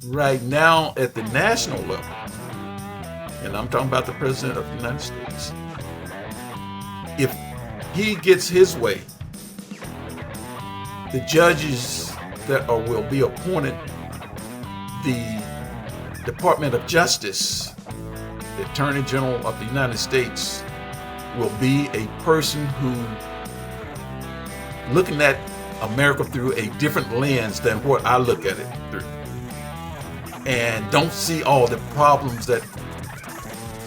right now at the national level, and I'm talking about the President of the United States, if he gets his way, the judges that will be appointed, the Department of Justice, the Attorney General of the United States, will be a person who looking at America through a different lens than what I look at it through, and don't see all the problems that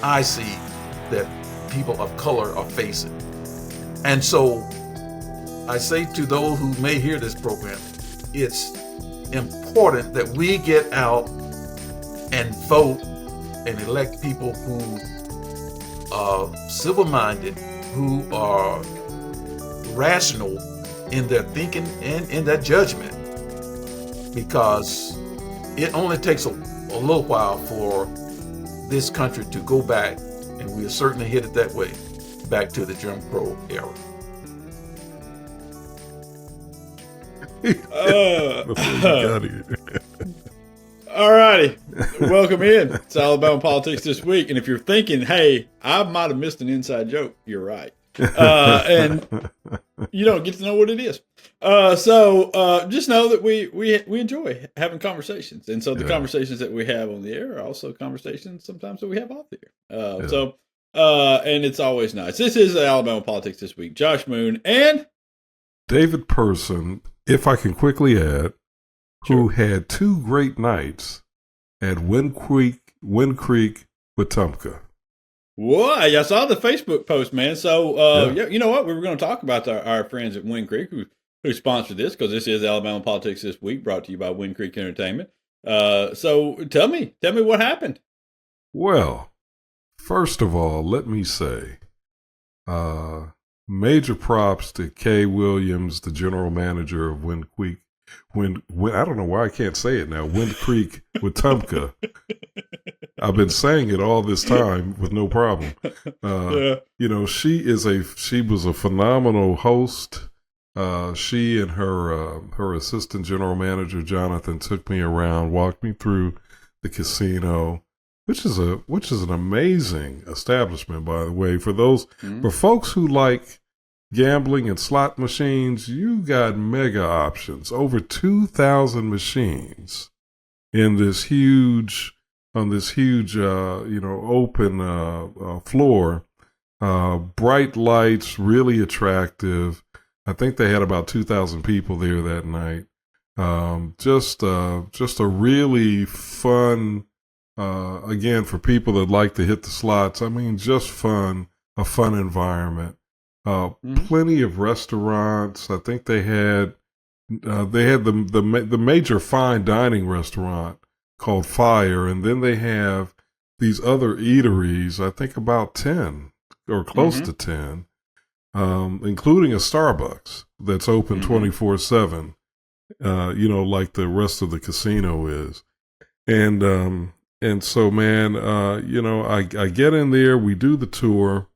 I see that people of color are facing. And so I say to those who may hear this program, it's important that we get out and vote and elect people who are civil-minded, who are rational in their thinking and in their judgment, because it only takes a little while for this country to go back, and we are certainly headed that way, back to the Jim Crow era. All righty. Welcome in. It's Alabama Politics This Week. And if you're thinking, hey, I might have missed an inside joke, you're right. And you don't get to know what it is. So just know that we enjoy having conversations. And so the conversations that we have on the air are also conversations sometimes that we have off the air. So and it's always nice. This is Alabama Politics This Week. Josh Moon and David Person, if I can quickly add, who had two great nights at Wind Creek, Wetumpka. Whoa, I saw the Facebook post, man. So, you know what? We were going to talk about our friends at Wind Creek who sponsored this, because this is Alabama Politics This Week, brought to you by Wind Creek Entertainment. So tell me what happened. Well, first of all, let me say, major props to Kay Williams, the general manager of Wind Creek. I don't know why I can't say it now. Wind Creek Wetumpka. I've been saying it all this time with no problem. You know, she was a phenomenal host. She and her assistant general manager Jonathan took me around, walked me through the casino, which is an amazing establishment, by the way. For folks who like gambling and slot machines, you got mega options. Over 2,000 machines in this huge open floor. Bright lights, really attractive. I think they had about 2,000 people there that night. Just a really fun, again, for people that like to hit the slots. I mean, just fun, a fun environment. Plenty of restaurants. I think they had the major fine dining restaurant called Fire, and then they have these other eateries. I think about 10 or close to 10, including a Starbucks that's open 24/7. Like the rest of the casino is, and so, man, I get in there, we do the tour.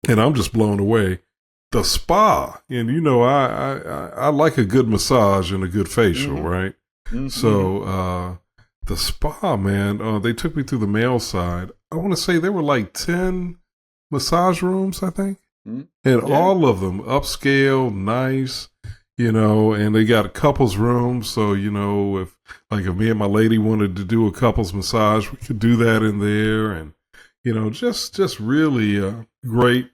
And I'm just blown away. The spa, and I like a good massage and a good facial, right? So the spa, man, they took me through the male side. I want to say there were like 10 massage rooms, I think, and all of them upscale, nice, and they got a couples room. So if me and my lady wanted to do a couples massage, we could do that in there, and just really great.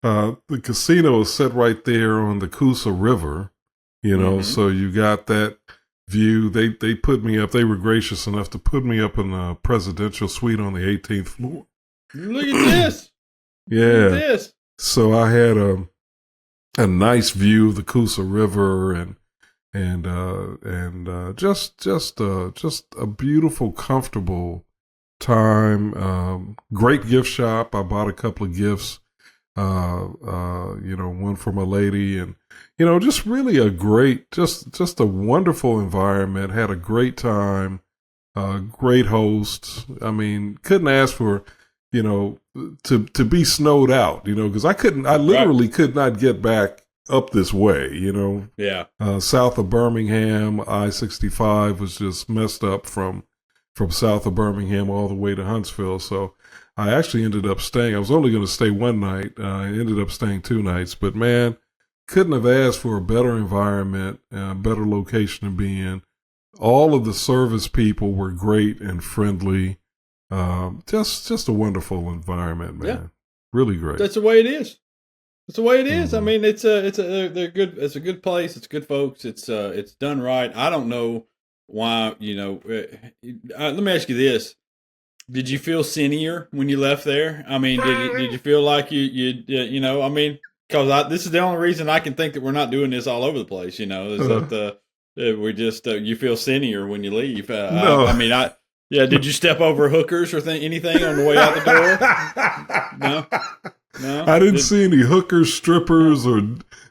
The casino is set right there on the Coosa River, so you got that view. They put me up. They were gracious enough to put me up in a presidential suite on the 18th floor. Look at this. Yeah. Look at this. So I had a nice view of the Coosa River and just a beautiful, comfortable time. Great gift shop. I bought a couple of gifts. One for my lady, and just really a great, just a wonderful environment. Had a great time, great hosts. I mean, couldn't ask for, to be snowed out, because I literally could not get back up this way, you know. Yeah. South of Birmingham, I-65 was just messed up from south of Birmingham all the way to Huntsville. So I actually ended up staying. I was only going to stay one night. I ended up staying 2 nights. But, man, couldn't have asked for a better environment, better location to be in. All of the service people were great and friendly. Just a wonderful environment, man. Yeah. Really great. That's the way it is. That's the way it is. I mean, they're good. It's a good place. It's good folks. It's done right. I don't know why, you know, let me ask you this. Did you feel senior when you left there? I mean, did you feel like you know, I mean, because this is the only reason I can think that we're not doing this all over the place, you know, is that we just, you feel senior when you leave. No. Yeah, did you step over hookers or anything on the way out the door? No? I didn't see any hookers, strippers, or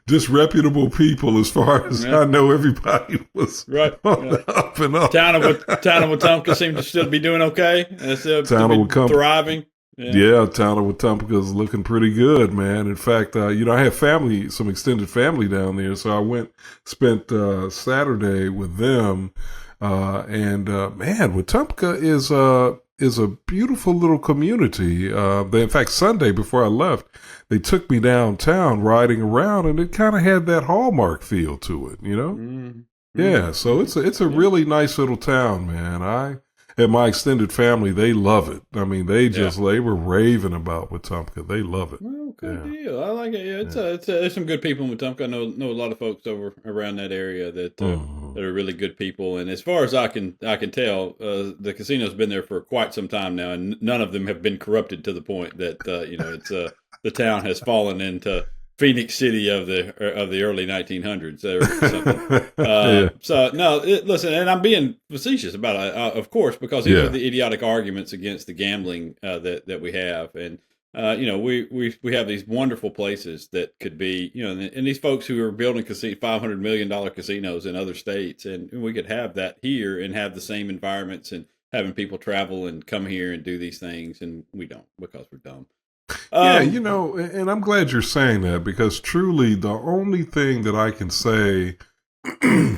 disreputable people as far as I know. Everybody was right. Up and up. Town of Wetumpka seemed to still be doing okay. Town of Wetumpka thriving. Yeah, Town of Wetumpka is looking pretty good, man. In fact, you know, I have some extended family down there, so I spent Saturday with them. Man, Wetumpka is a beautiful little community. In fact, Sunday before I left, they took me downtown riding around, and it kind of had that Hallmark feel to it, you know? Mm-hmm. Yeah, so it's a really nice little town, man. And my extended family, they love it. I mean, they were raving about Wetumpka. They love it. Well, good deal. I like it. Yeah, there's some good people in Wetumpka. I know a lot of folks over around that area that are really good people. And as far as I can tell, the casino's been there for quite some time now, and none of them have been corrupted to the point that you know, it's the town has fallen into Phoenix City of the early 1900s or something. So no, listen, and I'm being facetious about it, of course, because these are the idiotic arguments against the gambling that we have, and you know, we have these wonderful places that could be, you know, and these folks who are building $500 million casinos in other states, and we could have that here and have the same environments and having people travel and come here and do these things, and we don't because we're dumb. Yeah, you know, and I'm glad you're saying that, because truly the only thing that I can say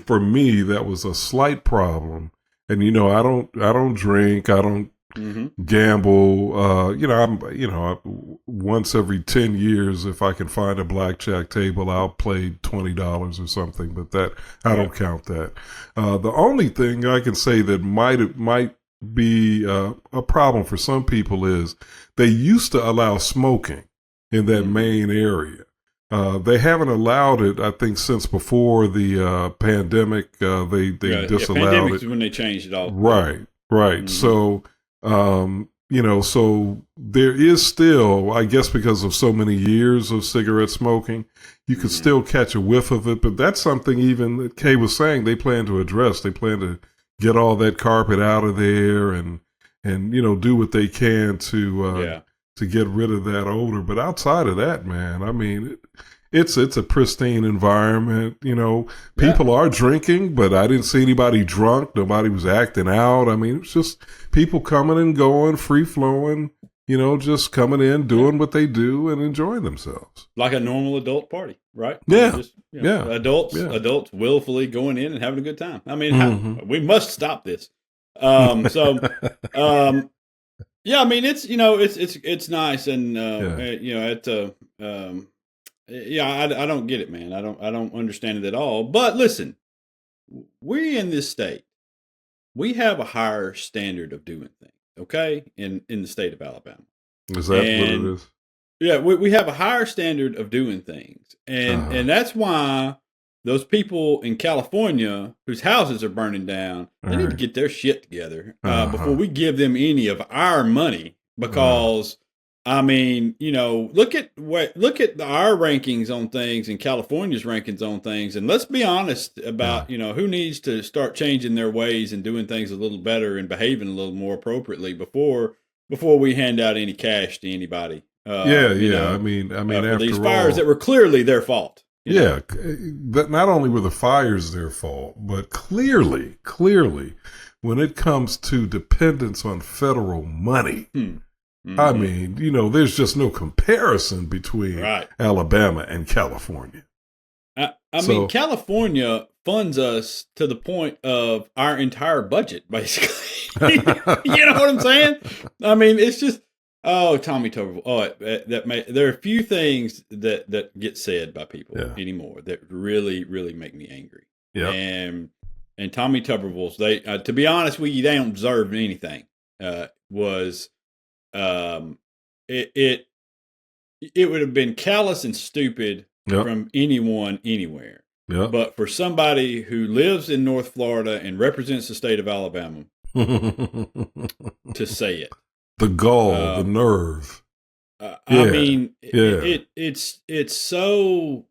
for me that was a slight problem, and you know, I don't drink, I don't gamble. You know, once every 10 years, if I can find a blackjack table, I'll play $20 or something, but that I don't count that. The only thing I can say that might be a problem for some people is they used to allow smoking in that main area. They haven't allowed it, I think, since before the pandemic. They disallowed pandemic it. is when they changed it all. Right. Mm-hmm. So, you know, so there is still, I guess because of so many years of cigarette smoking, you could still catch a whiff of it. But that's something even that Kay was saying they plan to address. They plan to get all that carpet out of there and you know, do what they can to get rid of that odor. But outside of that, man, I mean, it's a pristine environment. You know, people are drinking, but I didn't see anybody drunk. Nobody was acting out. I mean, it's just people coming and going, free flowing, you know, just coming in, doing what they do and enjoying themselves. Like a normal adult party, right? Yeah. Adults willfully going in and having a good time. I mean, we must stop this. I mean, it's, you know, it's nice, and you know, I don't get it, man. I don't understand it at all. But listen, we in this state, we have a higher standard of doing things, okay? In the state of Alabama. Is that what it is? Yeah, we have a higher standard of doing things, and that's why those people in California whose houses are burning down, they need to get their shit together before we give them any of our money. Because I mean, you know, look at our rankings on things and California's rankings on things, and let's be honest about you know, who needs to start changing their ways and doing things a little better and behaving a little more appropriately before we hand out any cash to anybody. You know, I mean, after these fires that were clearly their fault. Yeah, but not only were the fires their fault, but clearly, when it comes to dependence on federal money, I mean, you know, there's just no comparison between Alabama and California. I mean, California funds us to the point of our entire budget, basically. You know what I'm saying? I mean, it's just, Tommy Tuberville. There are a few things that get said by people anymore that really, really make me angry. Yeah. And Tommy Tuberville's, to be honest with you, they don't deserve anything. It would have been callous and stupid from anyone, anywhere. Yep. But for somebody who lives in North Florida and represents the state of Alabama to say it. The gall, the nerve. I mean, it's so,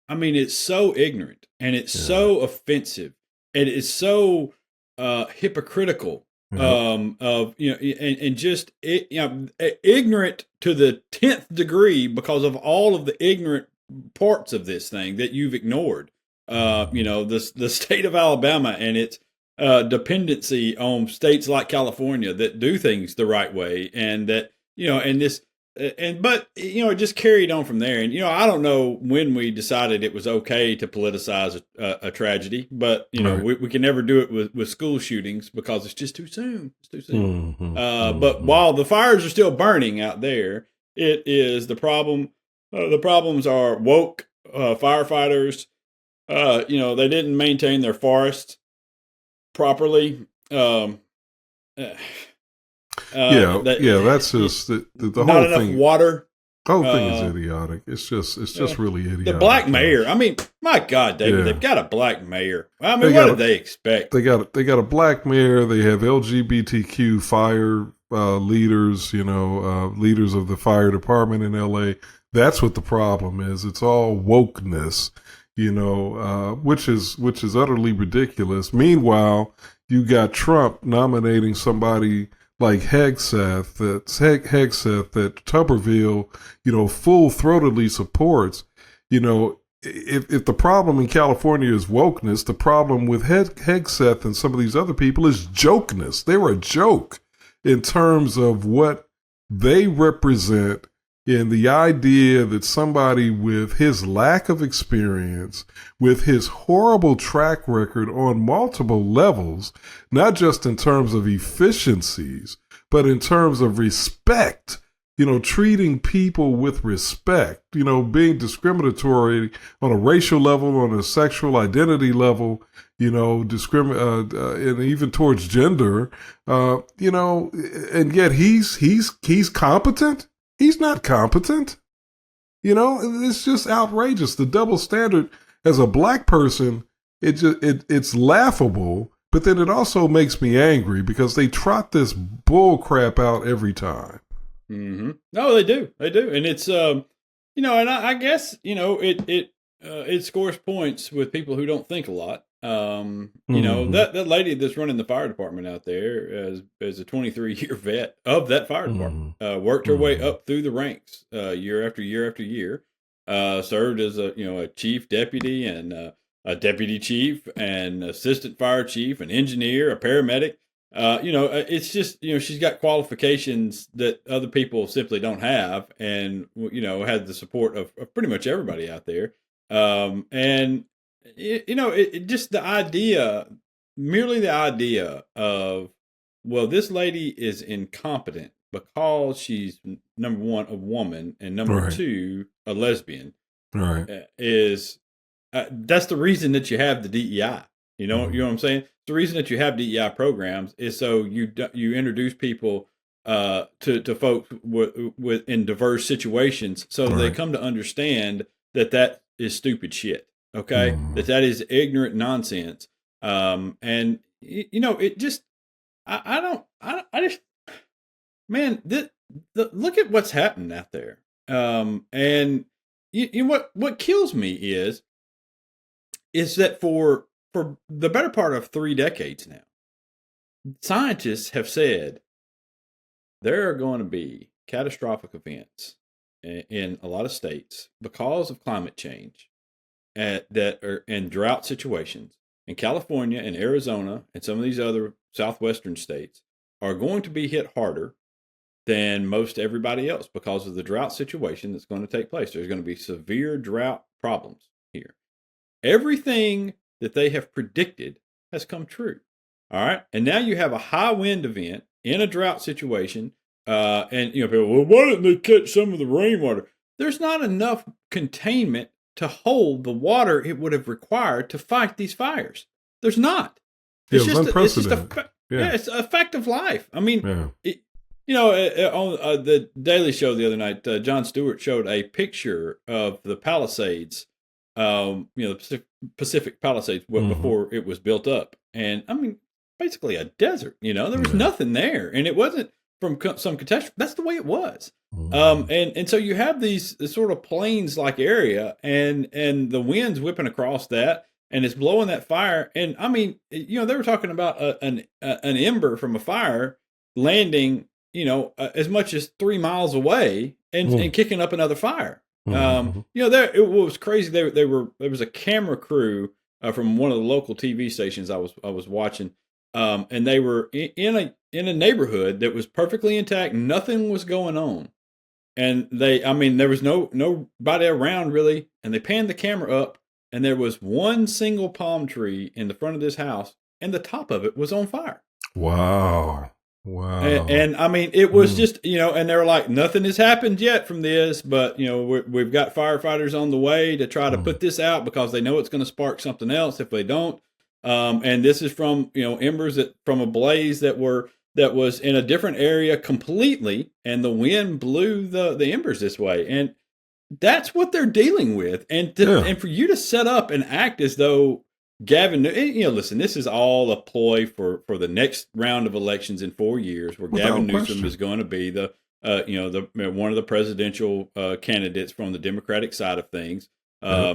I mean, it's so ignorant and it's so offensive and it's so hypocritical. And just ignorant to the 10th degree because of all of the ignorant parts of this thing that you've ignored. The state of Alabama and its dependency on states like California that do things the right way, and that it just carried on from there. And I don't know when we decided it was okay to politicize a tragedy, but we can never do it with school shootings because it's just too soon. It's too soon. But while the fires are still burning out there, it is the problem. The problems are woke firefighters. They didn't maintain their forests properly. That's just the whole not thing. Enough water. The whole thing is idiotic. It's just really idiotic. The black mayor. I mean, my God, David, they've got a black mayor. I mean, what did they expect? They got a black mayor. They have LGBTQ fire leaders. Leaders of the fire department in LA. That's what the problem is. It's all wokeness. Which is utterly ridiculous. Meanwhile, you got Trump nominating somebody like Hegseth that Tuberville, full-throatedly supports. If the problem in California is wokeness, the problem with Hegseth and some of these other people is jokeness. They're a joke in terms of what they represent, in the idea that somebody with his lack of experience, with his horrible track record on multiple levels, not just in terms of efficiencies, but in terms of respect, treating people with respect, being discriminatory on a racial level, on a sexual identity level, and even towards gender, and yet he's competent. He's not competent. It's just outrageous. The double standard as a black person, it's laughable, but then it also makes me angry because they trot this bull crap out every time. Mm-hmm. No, they do. And it's, and I guess, it scores points with people who don't think a lot. That lady that's running the fire department out there as a 23-year vet of that fire department, worked her way up through the ranks, year after year after year, served as a chief deputy and a deputy chief and assistant fire chief, an engineer, a paramedic. It's just, she's got qualifications that other people simply don't have, and, had the support of pretty much everybody out there. Just merely the idea of, well, this lady is incompetent because she's, number one, a woman, and number two, a lesbian. Right. That's the reason that you have the DEI. You know what I'm saying? The reason that you have DEI programs is so you introduce people to folks in diverse situations, so they come to understand that is stupid shit. Okay, that is ignorant nonsense. It just, look at what's happening out there. And what kills me is that for the better part of 3 decades now, scientists have said there are going to be catastrophic events in a lot of states because of climate change. That are in drought situations, and California and Arizona and some of these other southwestern states are going to be hit harder than most everybody else because of the drought situation that's going to take place. There's going to be severe drought problems here. Everything that they have predicted has come true. All right. And now you have a high wind event in a drought situation. And, people, well, why didn't they catch some of the rainwater? There's not enough containment to hold the water it would have required to fight these fires. There's not. It's just unprecedented. It's a fact of life. I mean, on the Daily Show the other night, Jon Stewart showed a picture of the Palisades, the Pacific Palisades before it was built up. And I mean, basically a desert, there was nothing there. And it wasn't from some catastrophe. That's the way it was. And so you have this sort of plains-like area and the wind's whipping across that and it's blowing that fire. And I mean, they were talking about an ember from a fire landing, as much as 3 miles away and kicking up another fire. It was crazy. There was a camera crew from one of the local TV stations I was watching, and they were in a neighborhood that was perfectly intact. Nothing was going on, and there was nobody around really. And they panned the camera up, and there was one single palm tree in the front of this house, and the top of it was on fire. Wow. And I mean, it was just, and they were like, nothing has happened yet from this, but, we've got firefighters on the way to try to put this out because they know it's going to spark something else if they don't. And this is from, embers from a blaze that was in a different area completely. And the wind blew the embers this way. And that's what they're dealing with. And for you to set up and act as though Gavin, listen, this is all a ploy for the next round of elections in 4 years, where Gavin Newsom is going to be the one of the presidential candidates from the Democratic side of things.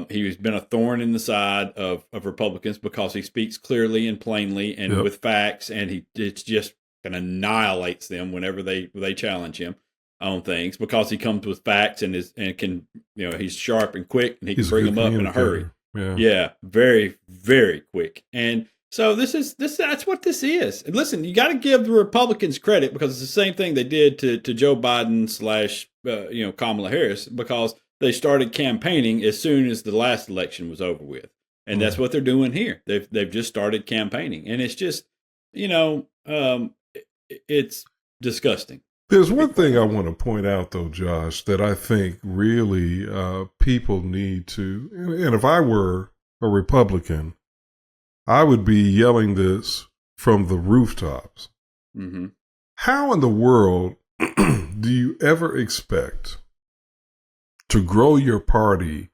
He's been a thorn in the side of Republicans because he speaks clearly and plainly and with facts, and it's just annihilates them whenever they challenge him on things because he comes with facts and can he's sharp and quick and he can bring them up in a hurry. Yeah, very, very quick. And so that's what this is. And listen, you got to give the Republicans credit because it's the same thing they did to Joe Biden / Kamala Harris, because they started campaigning as soon as the last election was over with. And that's what they're doing here. They've just started campaigning. And it's just, it's disgusting. There's one thing I want to point out, though, Josh, that I think really people need to, and if I were a Republican, I would be yelling this from the rooftops. Mm-hmm. How in the world do you ever expect to grow your party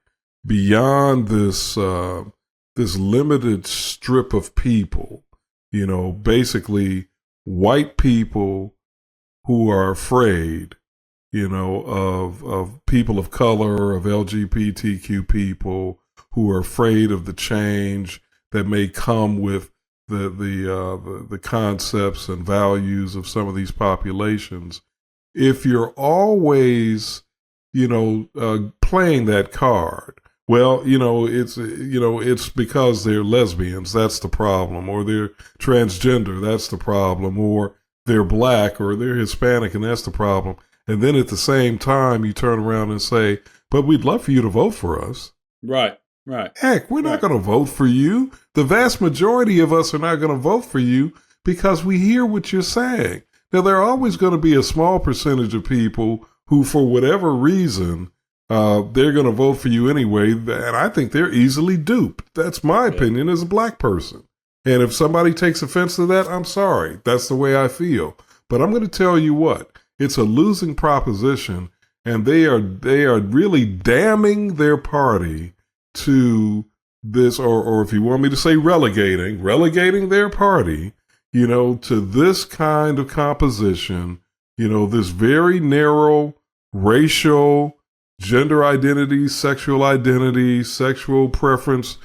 beyond this limited strip of people, basically white people who are afraid, of people of color, of LGBTQ people, who are afraid of the change that may come with the concepts and values of some of these populations. If you're always, playing that card, well, it's because they're lesbians, that's the problem, or they're transgender, that's the problem, or they're black or they're Hispanic, and that's the problem. And then at the same time, you turn around and say, but we'd love for you to vote for us. Right. Heck, we're not going to vote for you. The vast majority of us are not going to vote for you because we hear what you're saying. Now, there are always going to be a small percentage of people who, for whatever reason, they're going to vote for you anyway. And I think they're easily duped. That's my opinion as a black person. And if somebody takes offense to that, I'm sorry. That's the way I feel. But I'm going to tell you what, it's a losing proposition, and they are really damning their party to this, or if you want me to say relegating their party, to this kind of composition, this very narrow racial, gender identity, sexual preference,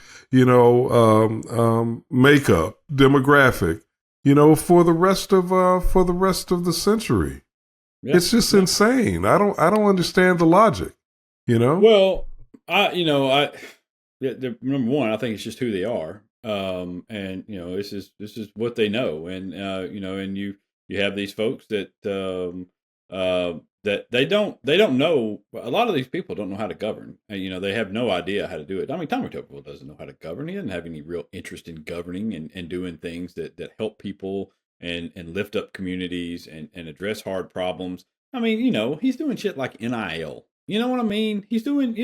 makeup, demographic, for the rest of the century. Yeah. It's just insane. I don't understand the logic, Well, number one, I think it's just who they are. And this is what they know. And, and you have these folks that, that they don't know. A lot of these people don't know how to govern. And, they have no idea how to do it. I mean, Tommy Tuberville doesn't know how to govern. He doesn't have any real interest in governing and doing things that help people and lift up communities and address hard problems. I mean, he's doing shit like NIL. You know what I mean? He's doing,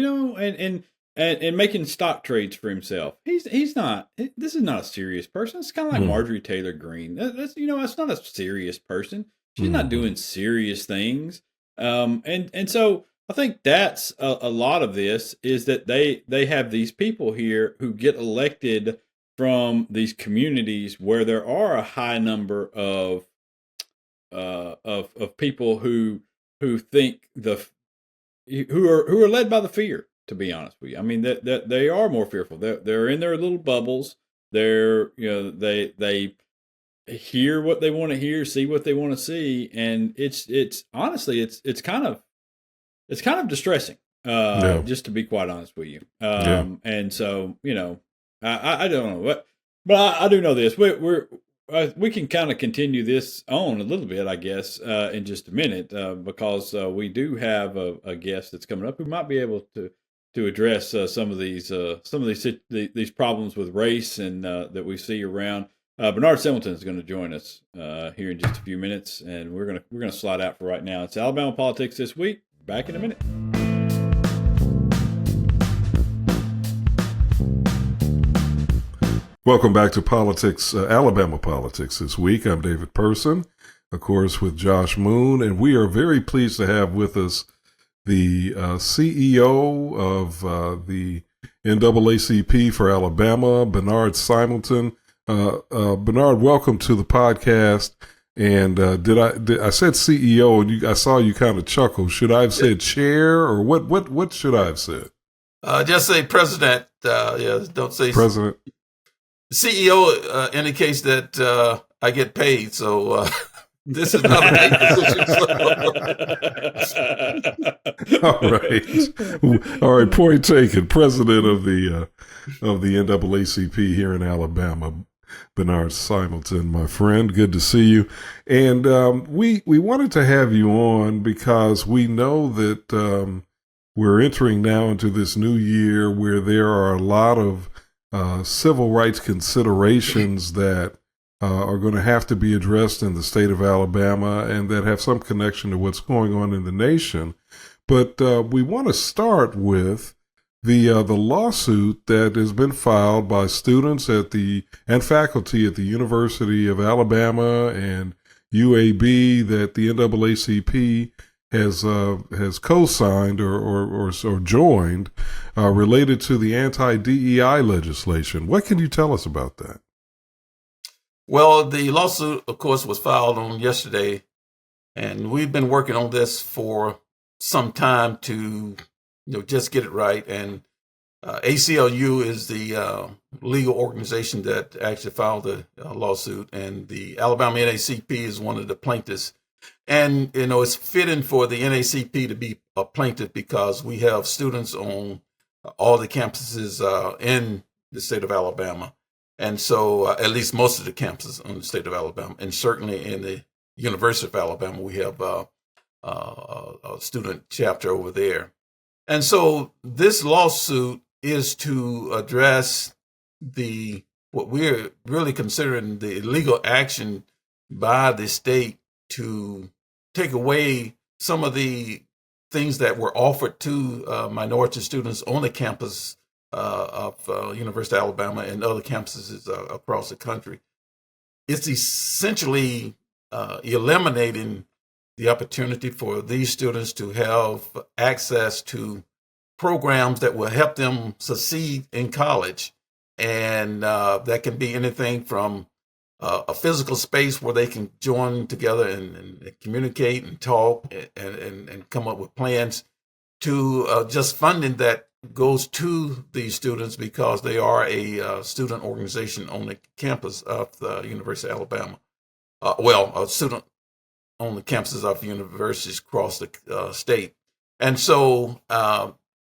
and making stock trades for himself. He's not. This is not a serious person. It's kind of like Marjorie Taylor Greene. That's not a serious person. She's not doing serious things. And so I think that's a lot of this is that they have these people here who get elected from these communities where there are a high number of people who think who are led by the fear. To be honest with you, I mean that they are more fearful. They're in their little bubbles. They're they hear what they want to hear, see what they want to see, and it's honestly it's kind of distressing. Just to be quite honest with you. And so I don't know but I do know this. We can kind of continue this on a little bit, I guess, in just a minute, because we do have a guest that's coming up who might be able to address some of these problems with race and that we see around. Benard Simelton is going to join us here in just a few minutes, and we're gonna slide out for right now. It's Alabama Politics This Week. Back in a minute. Welcome back to Alabama Politics This Week. I'm David Person, of course, with Josh Moon, and we are very pleased to have with us the CEO of the NAACP for Alabama, Benard Simelton. Benard, welcome to the podcast. And I said CEO, and I saw you kind of chuckle. Should I have said chair, or what should I have said? Just say president. Don't say president. CEO indicates that I get paid, so this is not a paid position. All right. Point taken. President of the NAACP here in Alabama, Benard Simelton, my friend. Good to see you. And we wanted to have you on because we know that we're entering now into this new year where there are a lot of civil rights considerations that are going to have to be addressed in the state of Alabama and that have some connection to what's going on in the nation. But we want to start with the lawsuit that has been filed by students and faculty at the University of Alabama and UAB that the NAACP has co-signed or joined related to the anti-DEI legislation. What can you tell us about that? Well, the lawsuit, of course, was filed on yesterday, and we've been working on this for some time to just get it right. And ACLU is the legal organization that actually filed the lawsuit, and the Alabama NAACP is one of the plaintiffs. And, it's fitting for the NAACP to be a plaintiff because we have students on all the campuses in the state of Alabama. And so at least most of the campuses in the state of Alabama, and certainly in the University of Alabama, we have a student chapter over there. And so this lawsuit is to address what we're really considering the illegal action by the state to take away some of the things that were offered to minority students on the campus of University of Alabama and other campuses across the country. It's essentially eliminating the opportunity for these students to have access to programs that will help them succeed in college. And that can be anything from a physical space where they can join together and communicate and talk and come up with plans to just funding that goes to these students because they are a student organization on the campus of the University of Alabama. A student on the campuses of universities across the state. And so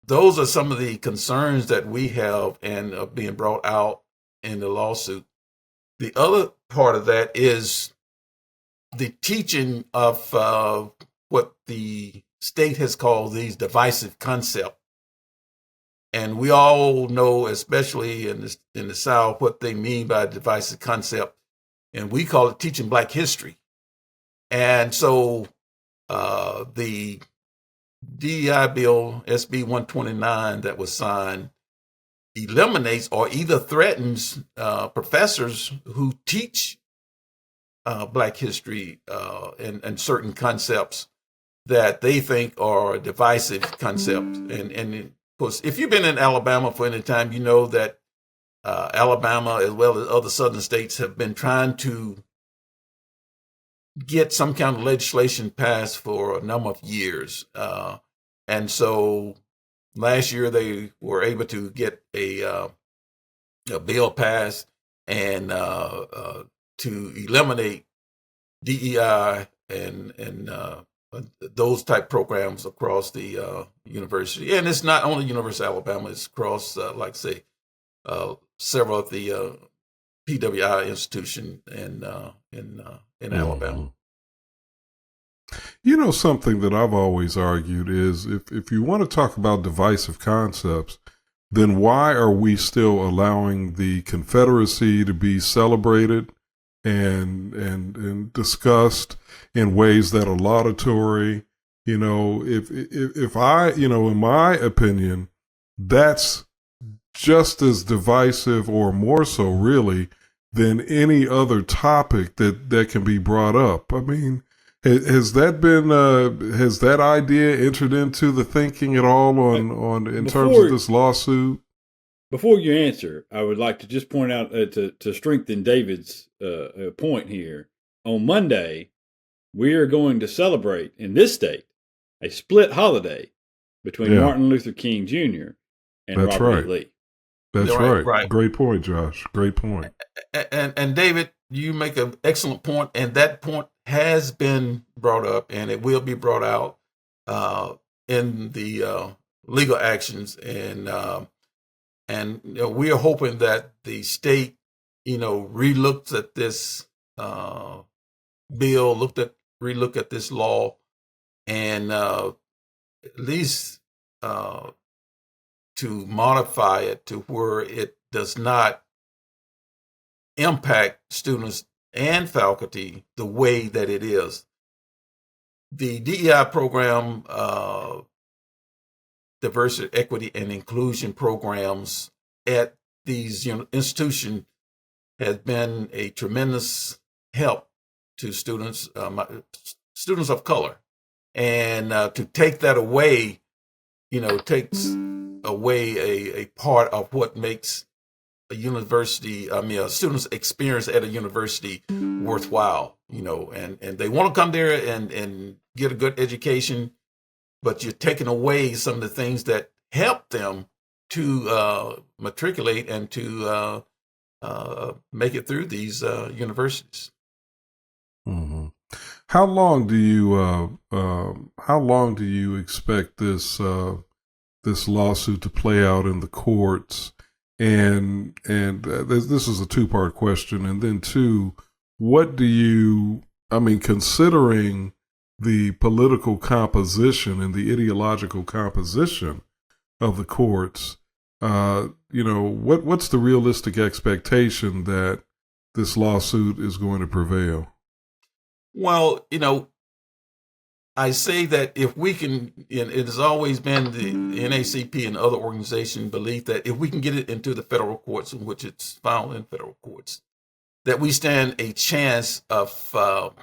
those are some of the concerns that we have and are being brought out in the lawsuit. The other part of that is the teaching of what the state has called these divisive concepts. And we all know, especially in the South, what they mean by divisive concept. And we call it teaching Black history. And so the DEI bill, SB 129, that was signed, eliminates or either threatens professors who teach Black history and certain concepts that they think are divisive concepts. And of course, if you've been in Alabama for any time, you know that Alabama, as well as other southern states, have been trying to get some kind of legislation passed for a number of years. And so last year they were able to get a bill passed and to eliminate DEI and those type programs across the university. And it's not only University of Alabama, it's across, like say, several of the PWI institutions in Alabama. You know, something that I've always argued is if you want to talk about divisive concepts, then why are we still allowing the Confederacy to be celebrated and discussed in ways that are laudatory? You know, if I, you know, in my opinion, that's just as divisive or more so really than any other topic that can be brought up. I mean, has that idea entered into the thinking at all on in terms of this lawsuit? Before you answer, I would like to just point out to strengthen David's point here. On Monday, we are going to celebrate in this state a split holiday between Martin Luther King Jr. and Robert E. Lee. That's right. Great point, Josh. Great point. And David, you make an excellent point, and that point has been brought up, and it will be brought out in the legal actions, and you know, we are hoping that the state, you know, relooks at this bill, relook at this law, and at least to modify it to where it does not impact students and faculty the way that it is. The DEI program, diversity, equity, and inclusion programs at these institutions has been a tremendous help to students, students of color. And to take that away, you know, takes away a part of what makes a university, a student's experience at a university worthwhile, you know, and they want to come there and get a good education, but you're taking away some of the things that help them to matriculate and to make it through these universities. Mm-hmm. How long do you expect this lawsuit to play out in the courts? And this is a two-part question. And then two, considering the political composition and the ideological composition of the courts, what's the realistic expectation that this lawsuit is going to prevail? Well, you know, I say that if we can, and it has always been the NAACP and other organizations' belief that if we can get it into the federal courts, in which it's filed in federal courts, that we stand a chance of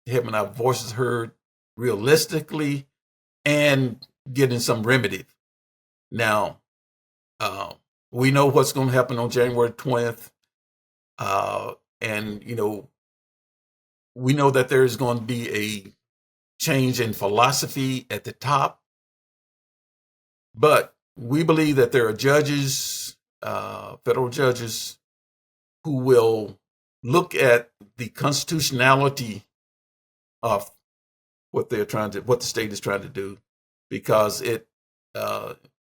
having our voices heard realistically and getting some remedy. Now, we know what's going to happen on January 20th, and, you know, we know that there is going to be a change in philosophy at the top, but we believe that there are judges, federal judges, who will look at the constitutionality of what the state is trying to do, because it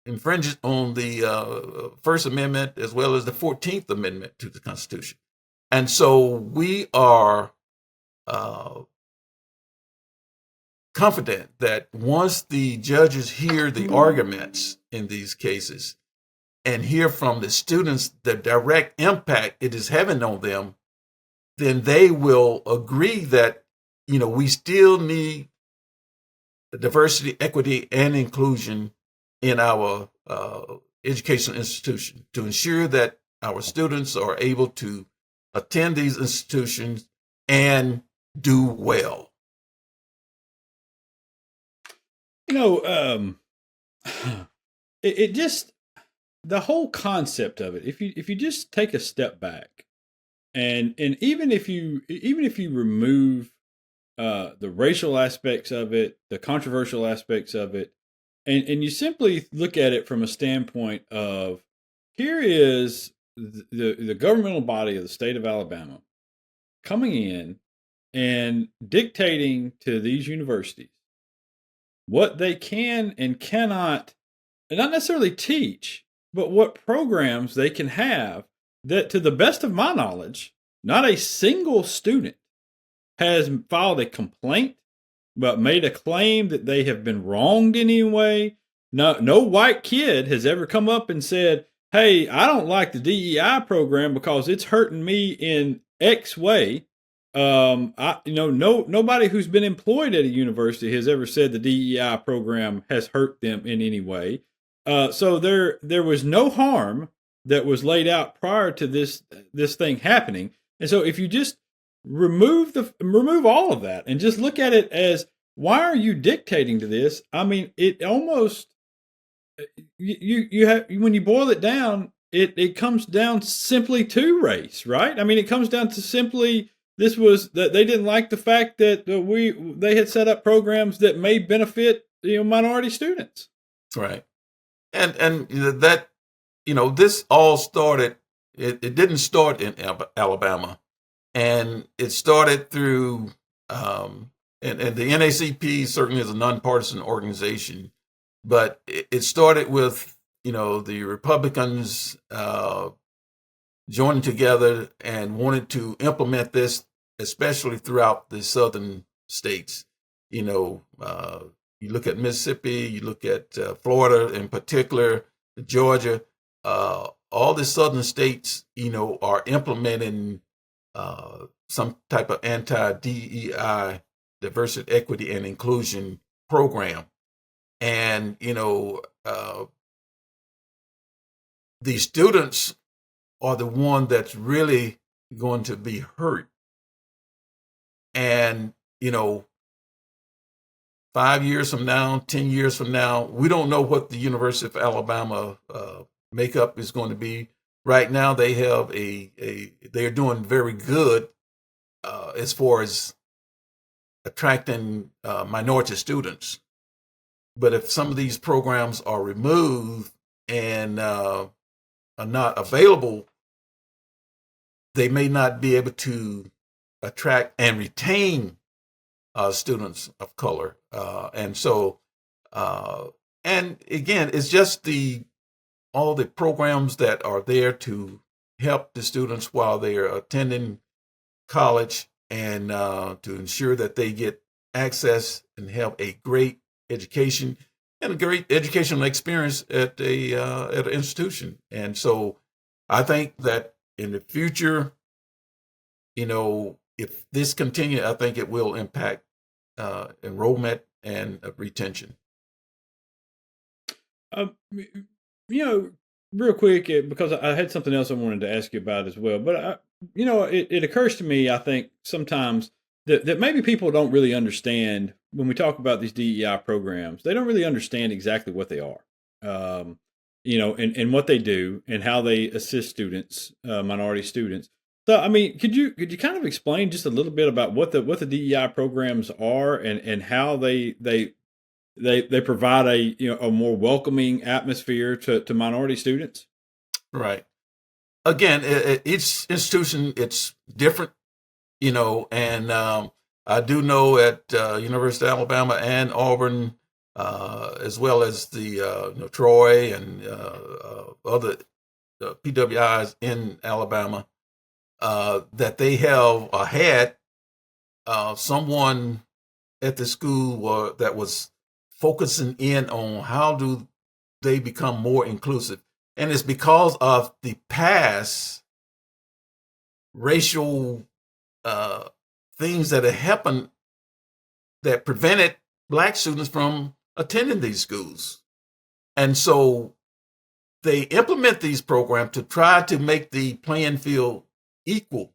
infringes on the First Amendment as well as the 14th Amendment to the Constitution. And so we are confident that once the judges hear the arguments in these cases and hear from the students the direct impact it is having on them, then they will agree that, we still need diversity, equity, and inclusion in our educational institution to ensure that our students are able to attend these institutions and do well. It just, the whole concept of it, if you just take a step back and even if you remove the racial aspects of it, the controversial aspects of it, and you simply look at it from a standpoint of, here is the governmental body of the state of Alabama coming in and dictating to these universities what they can and cannot, and not necessarily teach, but what programs they can have, that, to the best of my knowledge, not a single student has filed a complaint, but made a claim that they have been wronged in any way. No white kid has ever come up and said, hey, I don't like the DEI program because it's hurting me in X way. Nobody who's been employed at a university has ever said the DEI program has hurt them in any way. So there was no harm that was laid out prior to this thing happening. And so if you just remove all of that and just look at it as, why are you dictating to this? I mean, it almost, you have, when you boil it down, it comes down simply to race, right? I mean, it comes down to simply, this was that they didn't like the fact that they had set up programs that may benefit, minority students. Right. And that, this all started, it didn't start in Alabama, and it started through, and the NAACP certainly is a nonpartisan organization, but it started with, the Republicans joining together and wanted to implement this, especially throughout the southern states. You look at Mississippi, you look at Florida in particular, Georgia, all the southern states, are implementing some type of anti-DEI, diversity, equity, and inclusion program. And, the students are the one that's really going to be hurt. And, 5 years from now, 10 years from now, we don't know what the University of Alabama makeup is going to be. Right now, they have they're doing very good as far as attracting minority students. But if some of these programs are removed and are not available, they may not be able to attract and retain students of color. And so, and again, it's just all the programs that are there to help the students while they are attending college, and to ensure that they get access and have a great education and a great educational experience at an institution. And so I think that in the future, if this continues, I think it will impact enrollment and retention. Real quick, because I had something else I wanted to ask you about as well. But, it occurs to me, I think, sometimes that maybe people don't really understand when we talk about these DEI programs. They don't really understand exactly what they are, and what they do and how they assist students, minority students. So, I mean, could you kind of explain just a little bit about what the DEI programs are and how they provide a more welcoming atmosphere to minority students? Right. Again, each institution, it's different, and I do know at University of Alabama and Auburn, as well as the Troy and other PWIs in Alabama, that they have had someone at the school that was focusing in on how do they become more inclusive. And it's because of the past racial things that have happened that prevented Black students from attending these schools. And so they implement these programs to try to make the playing field equal,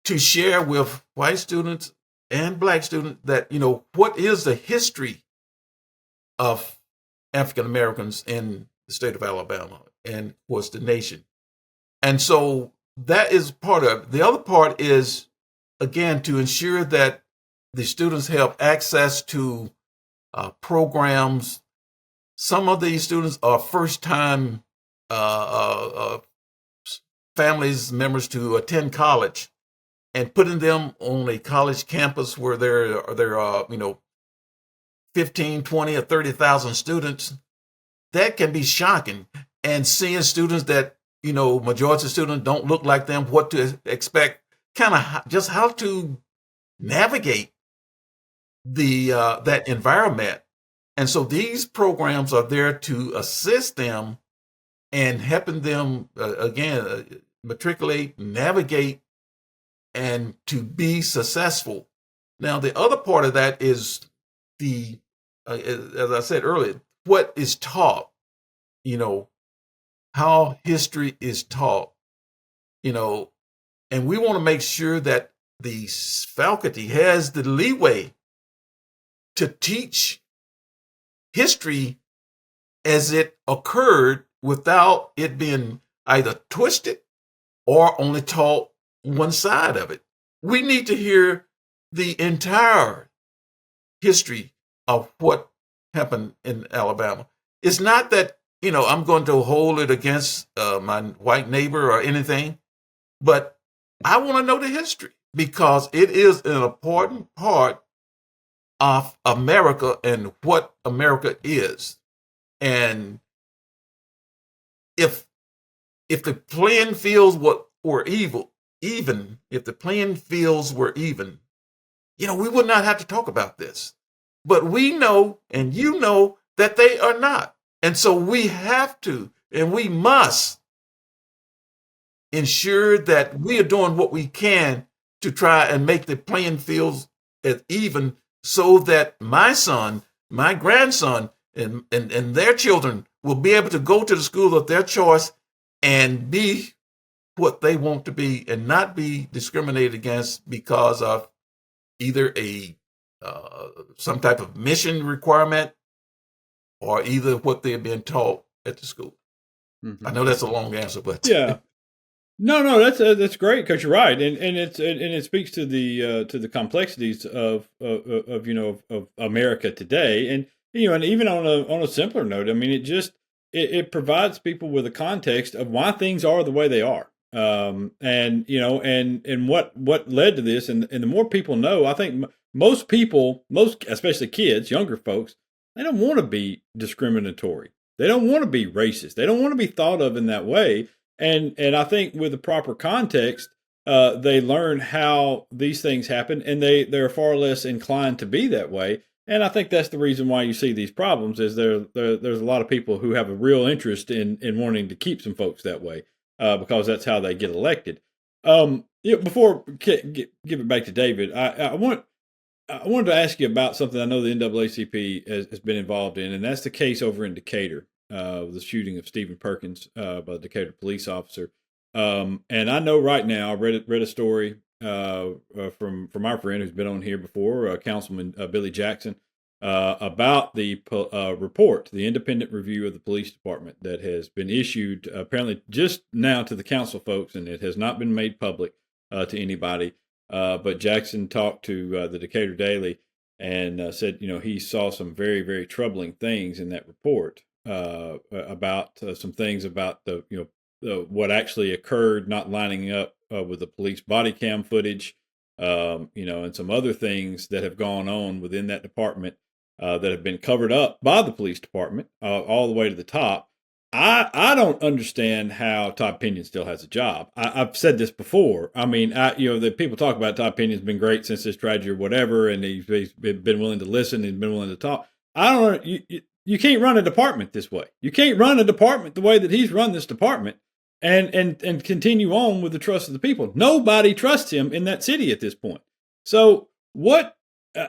to share with white students and Black students that, what is the history of African Americans in the state of Alabama and, of course, the nation. And so that is part of it. The other part is, again, to ensure that the students have access to programs. Some of these students are first-time families, members to attend college, and putting them on a college campus where there are 15, 20, or 30,000 students, that can be shocking. And seeing students that, majority of students don't look like them, what to expect, kind of just how to navigate that environment. And so these programs are there to assist them and helping them, matriculate, navigate, and to be successful. Now, the other part of that is as I said earlier, what is taught, how history is taught, and we want to make sure that the faculty has the leeway to teach history as it occurred without it being either twisted or only taught one side of it. We need to hear the entire history of what happened in Alabama. It's not that, I'm going to hold it against my white neighbor or anything, but I want to know the history because it is an important part of America and what America is. And if the playing fields were even, if the playing fields were even, we would not have to talk about this. But we know, and that they are not. And so we have to, and we must ensure that we are doing what we can to try and make the playing fields as even so that my son, my grandson, and their children will be able to go to the school of their choice and be what they want to be and not be discriminated against because of either some type of mission requirement or either what they're being taught at the school. Mm-hmm. I know that's a long answer, but yeah. No, that's great because you're right, and it speaks to the complexities of America today, and and even on a simpler note, I mean, it provides people with a context of why things are the way they are, and what led to this, and the more people know, I think most people, especially kids, younger folks, they don't want to be discriminatory, they don't want to be racist, they don't want to be thought of in that way. And I think with the proper context, they learn how these things happen, and they're far less inclined to be that way. And I think that's the reason why you see these problems is there's a lot of people who have a real interest in wanting to keep some folks that way because that's how they get elected. Before give it back to David, I wanted to ask you about something I know the NAACP has been involved in, and that's the case over in Decatur. The shooting of Stephen Perkins by the Decatur police officer. And I know right now, I read a story from our friend who's been on here before, Councilman Billy Jackson, about the report, the independent review of the police department that has been issued apparently just now to the council folks, and it has not been made public to anybody. But Jackson talked to the Decatur Daily and said, he saw some very, very troubling things in that report. About some things about what actually occurred not lining up with the police body cam footage, and some other things that have gone on within that department that have been covered up by the police department all the way to the top. I don't understand how Todd Pinion still has a job. I've said this before. I mean, the people talk about Todd Pinion's been great since this tragedy or whatever, and he's been willing to listen and been willing to talk. I don't know. You can't run a department this way. You can't run a department the way that he's run this department and continue on with the trust of the people. Nobody trusts him in that city at this point. So what?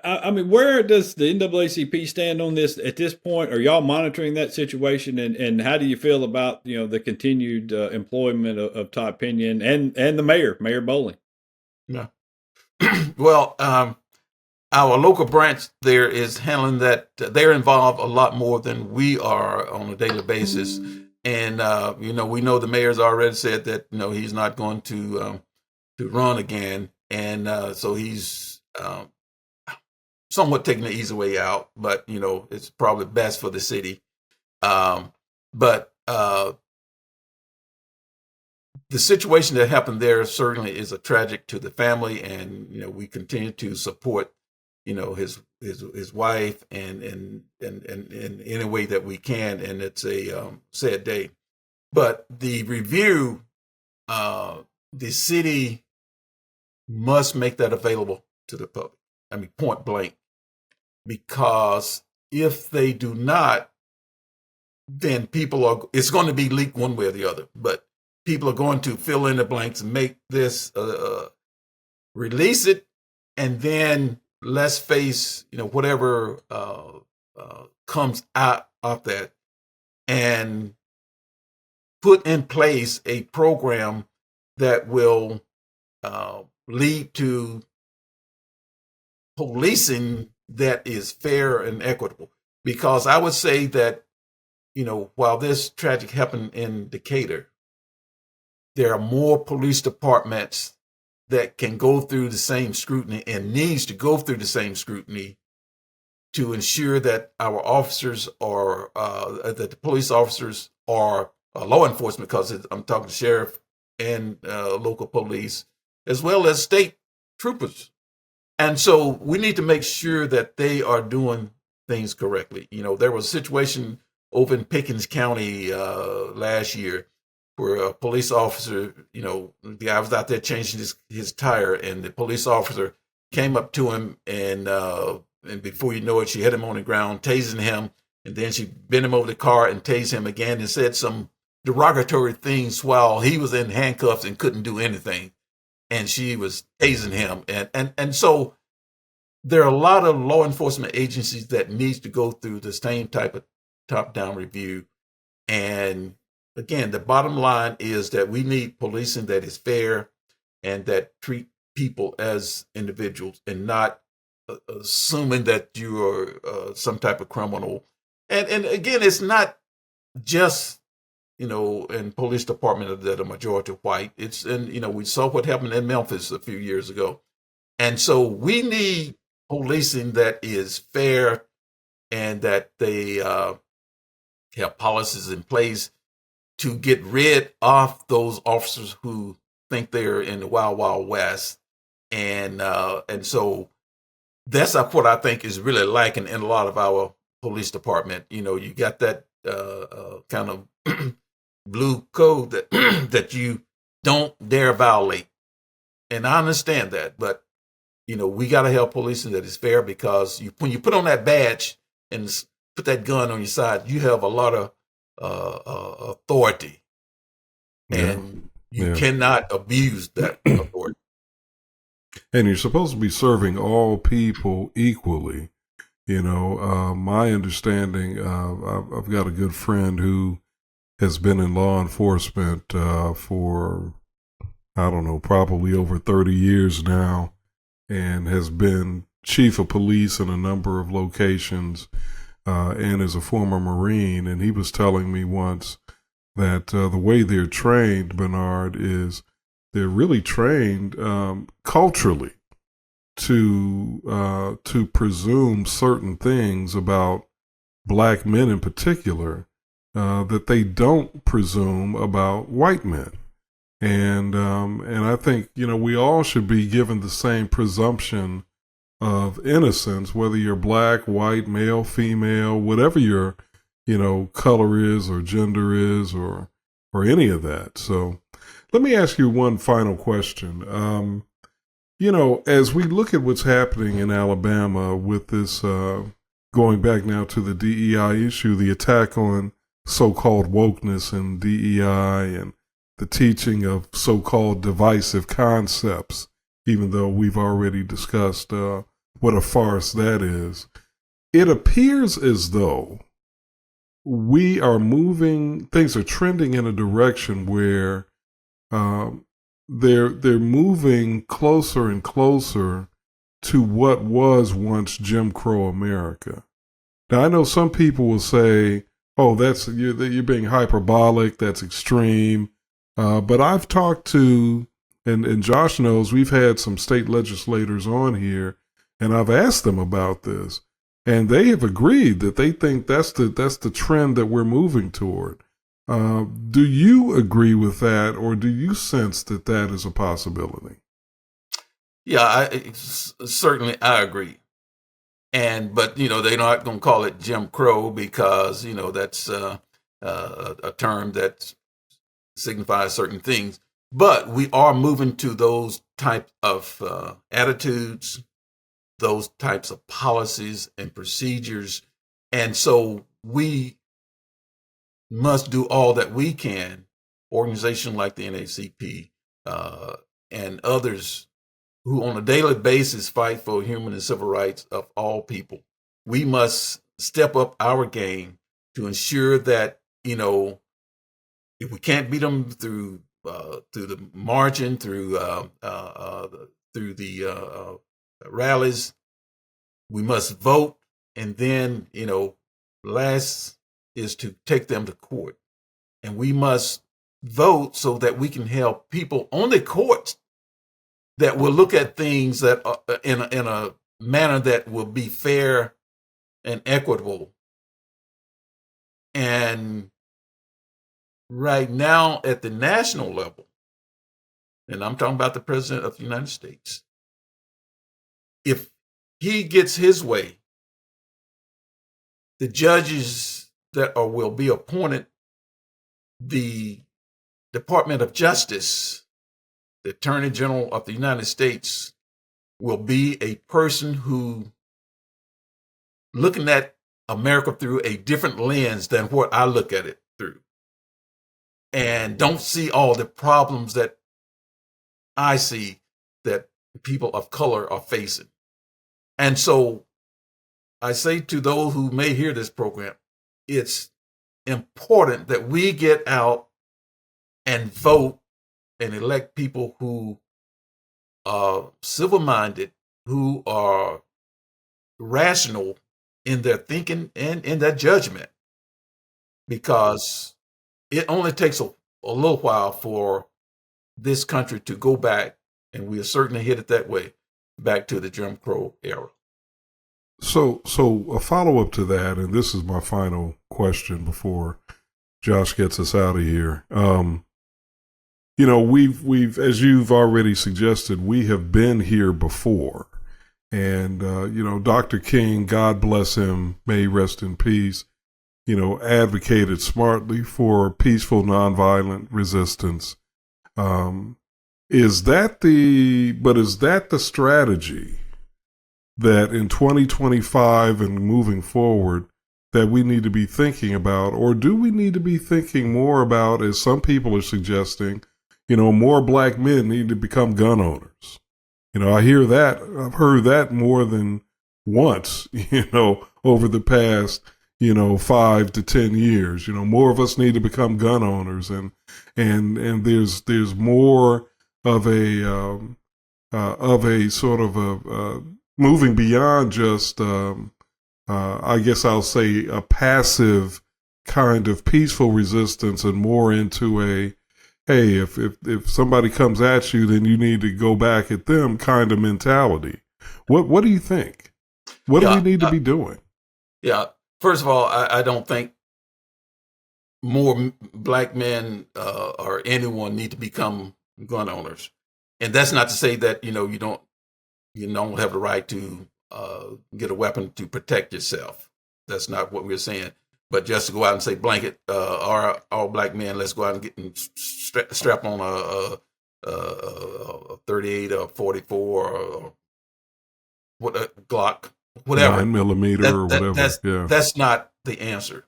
I mean, where does the NAACP stand on this at this point? Are y'all monitoring that situation, and how do you feel about the continued employment of Todd Pinion and the Mayor Bowling? Yeah. Well, our local branch there is handling that. They're involved a lot more than we are on a daily basis, and we know the mayor's already said that he's not going to run again, and so he's somewhat taking the easy way out, but it's probably best for the city. But the situation that happened there certainly is a tragic to the family, and we continue to support his wife and in any way that we can, and it's a sad day. But the review, the city must make that available to the public. I mean, point blank. Because if they do not, then it's going to be leaked one way or the other. But people are going to fill in the blanks and make this, release it, and then let's face, whatever comes out of that, and put in place a program that will lead to policing that is fair and equitable. Because I would say that, while this tragic happened in Decatur, there are more police departments that can go through the same scrutiny and needs to go through the same scrutiny to ensure that our officers are, that the police officers are law enforcement, because I'm talking sheriff and local police, as well as state troopers. And so we need to make sure that they are doing things correctly. There was a situation over in Pickens County last year where a police officer, the guy was out there changing his tire, and the police officer came up to him, and before you know it, she hit him on the ground, tasing him, and then she bent him over the car and tased him again and said some derogatory things while he was in handcuffs and couldn't do anything. And she was tasing him. And so there are a lot of law enforcement agencies that needs to go through the same type of top-down review. And again, the bottom line is that we need policing that is fair and that treat people as individuals and not assuming that you are some type of criminal. And again, it's not just in police department that are majority white. It's we saw what happened in Memphis a few years ago. And so we need policing that is fair and that they have policies in place to get rid of those officers who think they're in the wild, wild west. And so that's what I think is really lacking in a lot of our police department. You got that kind of blue code that that you don't dare violate. And I understand that, but we got to have policing that is fair, because when you put on that badge and put that gun on your side, you have a lot of authority, and you cannot abuse that authority. And you're supposed to be serving all people equally. My understanding, I've got a good friend who has been in law enforcement for, I don't know, probably over 30 years now, and has been chief of police in a number of locations, and is a former Marine. And he was telling me once that the way they're trained, Benard, is they're really trained culturally to presume certain things about black men in particular that they don't presume about white men. And I think, we all should be given the same presumption of innocence, whether you're black, white, male, female, whatever your color is or gender is or any of that. So let me ask you one final question. As we look at what's happening in Alabama with this, going back now to the DEI issue, the attack on so-called wokeness and DEI and the teaching of so-called divisive concepts, even though we've already discussed what a farce that is, it appears as though we are things are trending in a direction where they're moving closer and closer to what was once Jim Crow America. Now, I know some people will say, "Oh, you're being hyperbolic. That's extreme." But I've talked to, and Josh knows, we've had some state legislators on here, and I've asked them about this, and they have agreed that they think that's the trend that we're moving toward. Do you agree with that, or do you sense that that is a possibility? Yeah, certainly I agree. But they're not going to call it Jim Crow because that's a term that signifies certain things. But we are moving to those type of attitudes, those types of policies and procedures, and so we must do all that we can. Organizations like the NAACP and others who on a daily basis fight for human and civil rights of all people. We must step up our game to ensure that, if we can't beat them through the marching, through the rallies, we must vote. And then, last is to take them to court. And we must vote so that we can help people on the courts that will look at things that in a manner that will be fair and equitable. And right now at the national level, and I'm talking about the President of the United States, if he gets his way, the judges that will be appointed, the Department of Justice, the Attorney General of the United States, will be a person who looking at America through a different lens than what I look at it through, and don't see all the problems that I see that people of color are facing. And so I say to those who may hear this program, it's important that we get out and vote and elect people who are civil-minded, who are rational in their thinking and in their judgment, because it only takes a little while for this country to go back, and we are certainly headed that way, back to the Jim Crow era. So a follow-up to that, and this is my final question before Josh gets us out of here. We've, as you've already suggested, we have been here before. And, Dr. King, God bless him, may he rest in peace, advocated smartly for peaceful, nonviolent resistance. Is that the strategy that in 2025 and moving forward that we need to be thinking about? Or do we need to be thinking more about, as some people are suggesting, more black men need to become gun owners? I hear that. I've heard that more than once, over the past, 5 to 10 years. More of us need to become gun owners, and there's more of a sort of a moving beyond just, I guess I'll say, a passive kind of peaceful resistance, and more into a, hey, if somebody comes at you, then you need to go back at them kind of mentality. What do you think? What do we need to be doing? Yeah. First of all, I don't think more black men or anyone need to become gun owners. And that's not to say that, you don't have the right to get a weapon to protect yourself. That's not what we're saying. but just to go out and say blanket, all black men, let's go out and get and strap on a 38 or 44 or what a Glock, whatever, 9mm or whatever. That's not the answer.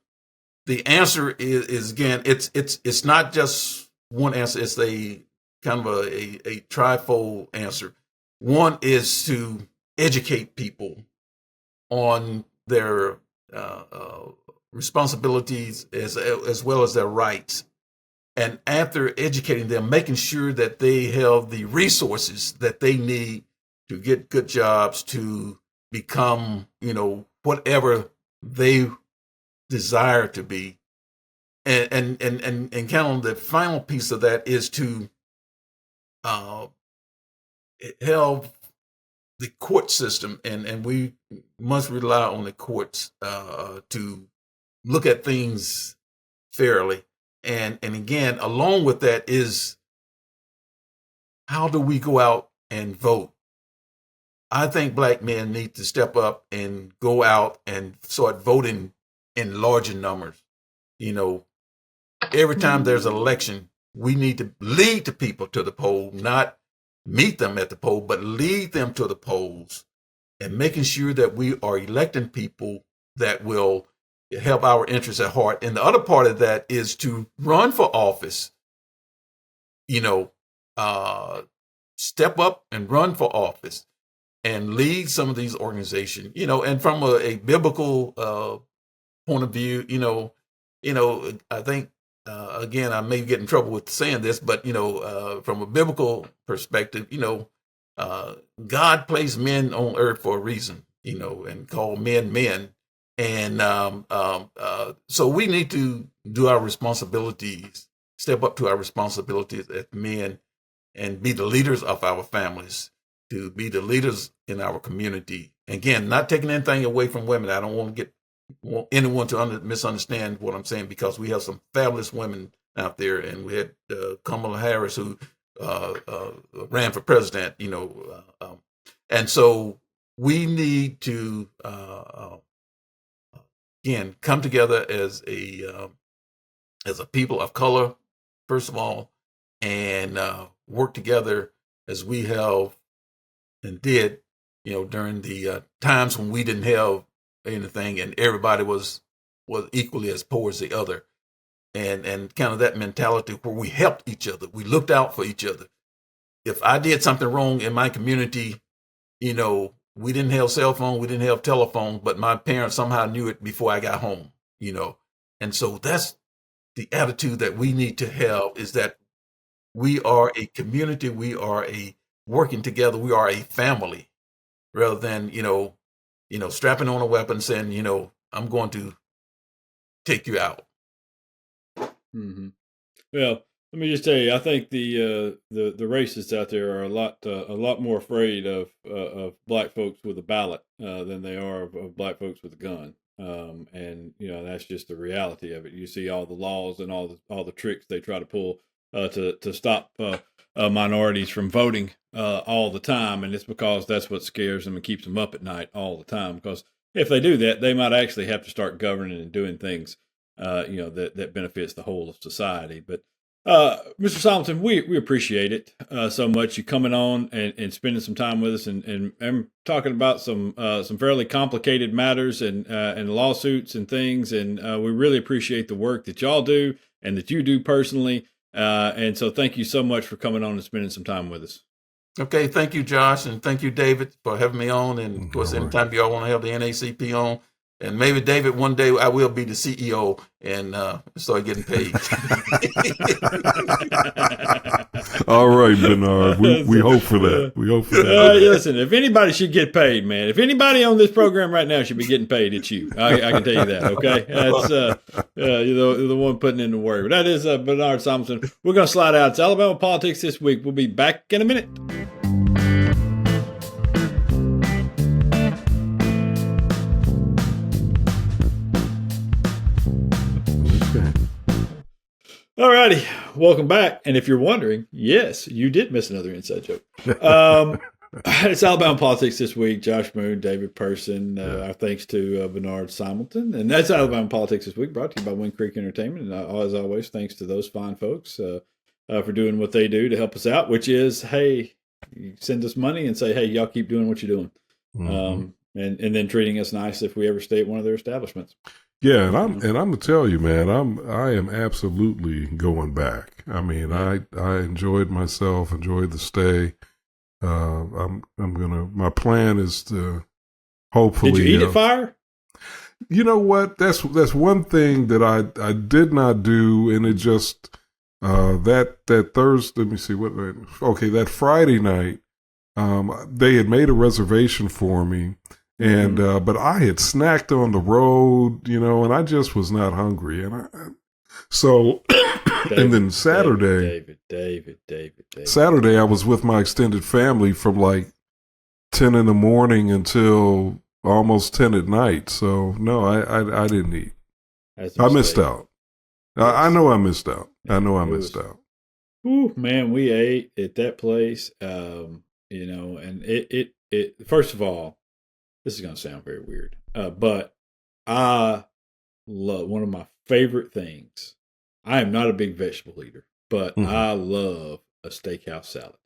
The answer is again, it's not just one answer. It's a kind of a trifold answer. One is to educate people on their responsibilities as well as their rights. And after educating them, making sure that they have the resources that they need to get good jobs, to become, whatever they desire to be. And kind of the final piece of that is to help the court system, and we must rely on the courts to look at things fairly. And again, along with that is, how do we go out and vote? I think black men need to step up and go out and start voting in larger numbers. Every time there's an election, we need to lead the people to the poll, not meet them at the poll, but lead them to the polls, and making sure that we are electing people that will help our interests at heart. And the other part of that is to run for office, step up and run for office and lead some of these organizations, and from a biblical point of view, I think, again, I may get in trouble with saying this, but, from a biblical perspective, God placed men on earth for a reason, and called men. And so we need to do our responsibilities, step up to our responsibilities as men, and be the leaders of our families, to be the leaders in our community. Again, not taking anything away from women. I don't want anyone to misunderstand what I'm saying, because we have some fabulous women out there, and we had Kamala Harris, who ran for president, and so we need to again come together as a people of color, first of all, and work together as we have and did, during the times when we didn't have anything and everybody was equally as poor as the other, and kind of that mentality where we helped each other, we looked out for each other. If I did something wrong in my community, we didn't have cell phone, we didn't have telephone, but my parents somehow knew it before I got home, and so that's the attitude that we need to have, is that we are a community, we are working together, we are a family, rather than strapping on a weapon, saying, I'm going to take you out. Mm-hmm. Well, let me just tell you, I think the racists out there are a lot more afraid of black folks with a ballot than they are of black folks with a gun. And that's just the reality of it. You see all the laws and all the tricks they try to pull to stop minorities from voting all the time, and it's because that's what scares them and keeps them up at night all the time. Because if they do that, they might actually have to start governing and doing things, that benefits the whole of society. But Mr. Simelton, we appreciate it so much, you coming on and spending some time with us and talking about some fairly complicated matters and lawsuits and things. And we really appreciate the work that y'all do and that you do personally. And so thank you so much for coming on and spending some time with us. Okay. Thank you, Josh. And thank you, David, for having me on. And of course, anytime y'all want to have the NAACP on, and maybe, David, one day I will be the CEO and start getting paid. All right, Benard. We hope for that. We hope for that. Listen, if anybody should get paid, man, if anybody on this program right now should be getting paid, it's you. I can tell you that, okay? That's you're the one putting in the work. But that is Benard Simelton. We're going to slide out. It's Alabama Politics This Week. We'll be back in a minute. All righty, welcome back. And if you're wondering, yes, you did miss another inside joke. It's Alabama Politics this week. Josh Moon, David Person. Our thanks to Benard Simelton. And that's Alabama Politics this week, brought to you by Wind Creek Entertainment. And as always, thanks to those fine folks for doing what they do to help us out, which is, hey, you send us money and say, hey, y'all keep doing what you're doing. And then treating us nice if we ever stay at one of their establishments. Yeah, and I'm gonna tell you, man, I am absolutely going back. I mean, I enjoyed myself, enjoyed the stay. My plan is to hopefully. Did you eat at fire? You know what? That's one thing that I did not do, and it just that Thursday. Let me see what. Okay, that Friday night, they had made a reservation for me. And but I had snacked on the road, and I just was not hungry, and and then Saturday, David. Saturday I was with my extended family from like 10 in the morning until almost 10 at night. So no, I didn't eat. I missed out. I know I missed out. Ooh, man, we ate at that place, and it first of all. This is going to sound very weird, but I love one of my favorite things. I am not a big vegetable eater, but I love a steakhouse salad.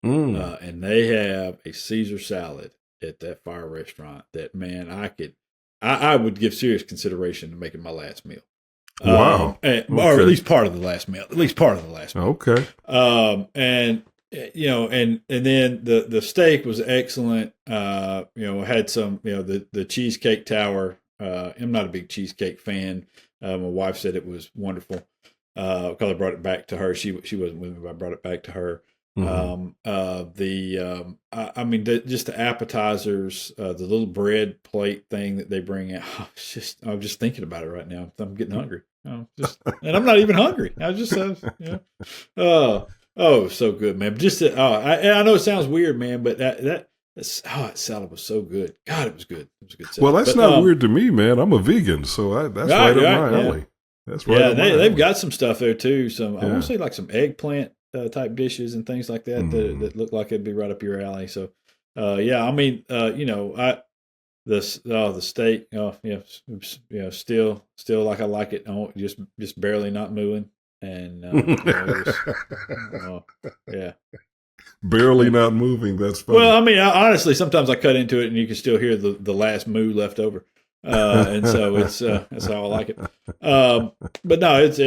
And they have a Caesar salad at that fire restaurant that, man, I would give serious consideration to making my last meal. Wow. Or at least part of the last meal. Okay. And then the steak was excellent. Had some, the cheesecake tower. I'm not a big cheesecake fan. My wife said it was wonderful. Because I brought it back to her. She wasn't with me, but I brought it back to her. Just the appetizers, the little bread plate thing that they bring out. I'm just thinking about it right now. I'm getting hungry. And I'm not even hungry. I just, oh, so good, man. I know it sounds weird, man, but that salad was so good. God, it was good. It was a good salad. Well, that's not weird to me, man. I'm a vegan, so that's right up my alley. That's right. Yeah, they've got some stuff there too. I want to say like some eggplant type dishes and things like that that look like it'd be right up your alley. So, the steak. Still like I like it. Just barely not moving. And barely not moving. That's funny. Well, I mean, honestly, sometimes I cut into it and you can still hear the last moo left over, and so that's how I like it. But no, it's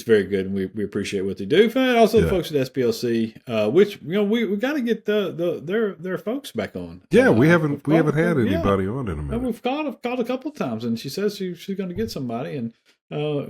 very good, and we appreciate what they do. And also the folks at SPLC, which we got to get their folks back on. Yeah, we haven't had anybody on in a minute. We've called a couple of times, and she says she's going to get somebody, and I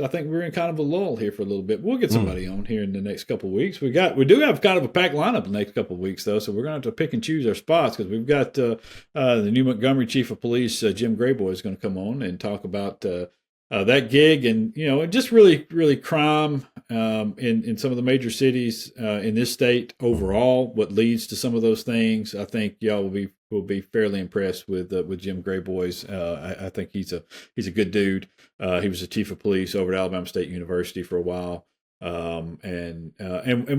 think we're in kind of a lull here for a little bit. We'll get somebody on here in the next couple of weeks. We do have kind of a packed lineup the next couple of weeks, though, so we're going to have to pick and choose our spots because we've got the new Montgomery Chief of Police, Jim Grayboy, is going to come on and talk about that gig and just really crime in some of the major cities in this state overall. What leads to some of those things, I think y'all will be fairly impressed with Jim Grayboy's. I think he's a good dude. He was the chief of police over at Alabama State University for a while, and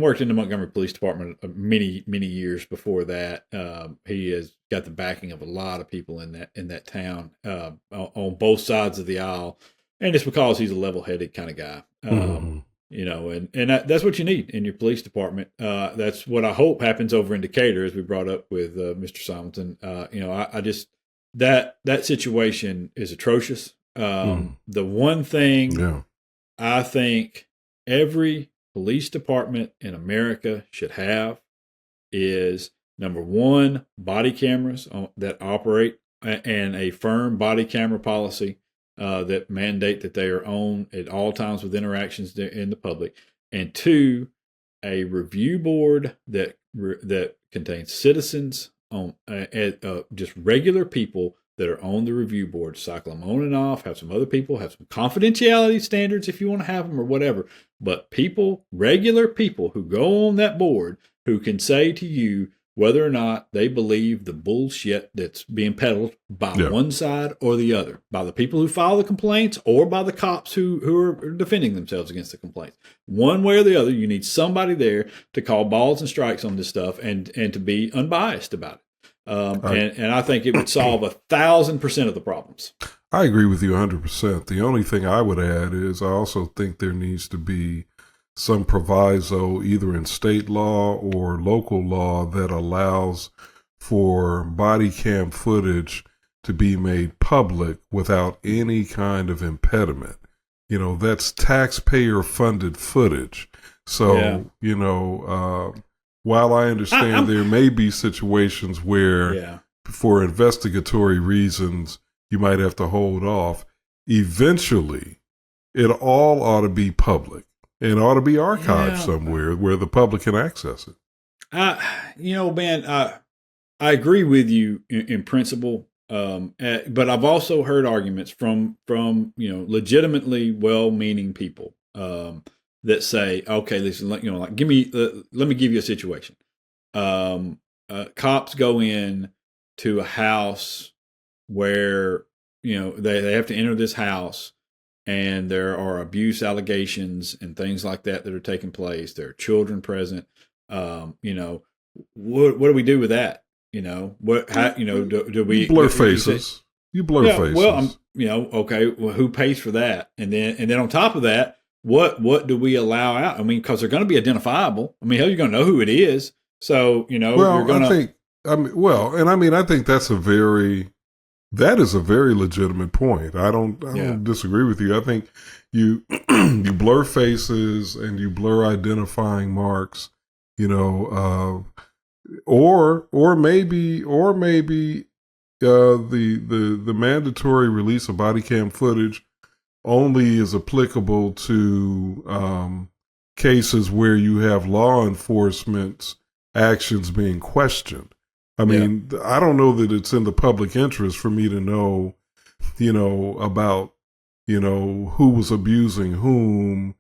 worked in the Montgomery Police Department many years before that. He has got the backing of a lot of people in that town on both sides of the aisle, and it's because he's a level-headed kind of guy. And that's what you need in your police department. That's what I hope happens over in Decatur, as we brought up with Mr. Simelton. I just that situation is atrocious. The one thing I think every police department in America should have is, number one, body cameras that operate, and a firm body camera policy that mandate that they are on at all times with interactions in the public, and two, a review board that contains citizens on just regular people that are on the review board. Cycle them on and off, have some other people, have some confidentiality standards if you want to have them or whatever. But regular people who go on that board who can say to you, whether or not they believe the bullshit that's being peddled by one side or the other, by the people who file the complaints or by the cops who are defending themselves against the complaints. One way or the other, you need somebody there to call balls and strikes on this stuff and to be unbiased about it. And I think it would solve 1,000% of the problems. I agree with you 100%. The only thing I would add is I also think there needs to be some proviso either in state law or local law that allows for body cam footage to be made public without any kind of impediment. You know, that's taxpayer funded footage. So, while I understand there may be situations where for investigatory reasons you might have to hold off, eventually it all ought to be public. It ought to be archived somewhere where the public can access it. Ben, I agree with you in principle, but I've also heard arguments from legitimately well-meaning people that say, okay, listen, let me give you a situation. Cops go in to a house where they have to enter this house. And there are abuse allegations and things like that are taking place. There are children present. What do we do with that? Do we blur faces? You blur faces. Well, okay. Well, who pays for that? And then on top of that, what do we allow out? I mean, because they're going to be identifiable. I mean, hell, you're going to know who it is. So you're going to. I think that is a very legitimate point. I don't disagree with you. I think you you blur faces and you blur identifying marks, or maybe the mandatory release of body cam footage only is applicable to cases where you have law enforcement's actions being questioned. I mean, I don't know that it's in the public interest for me to know, about, who was abusing whom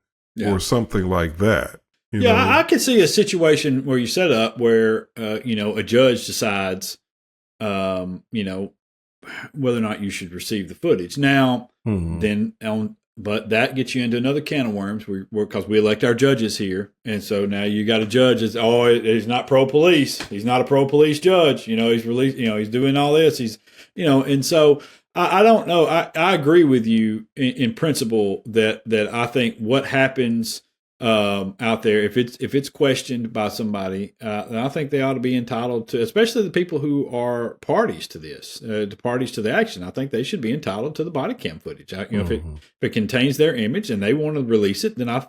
or something like that. I could see a situation where you set up where, a judge decides, whether or not you should receive the footage. Now, but that gets you into another can of worms because we elect our judges here. And so now you got a judge that's, he's not pro-police. He's not a pro-police judge. He's released, he's doing all this. He's, and so I don't know. I agree with you in principle that I think what happens out there, if it's questioned by somebody, I think they ought to be entitled to, especially the people who are parties to this, the parties to the action. I think they should be entitled to the body cam footage. If it contains their image and they want to release it, then and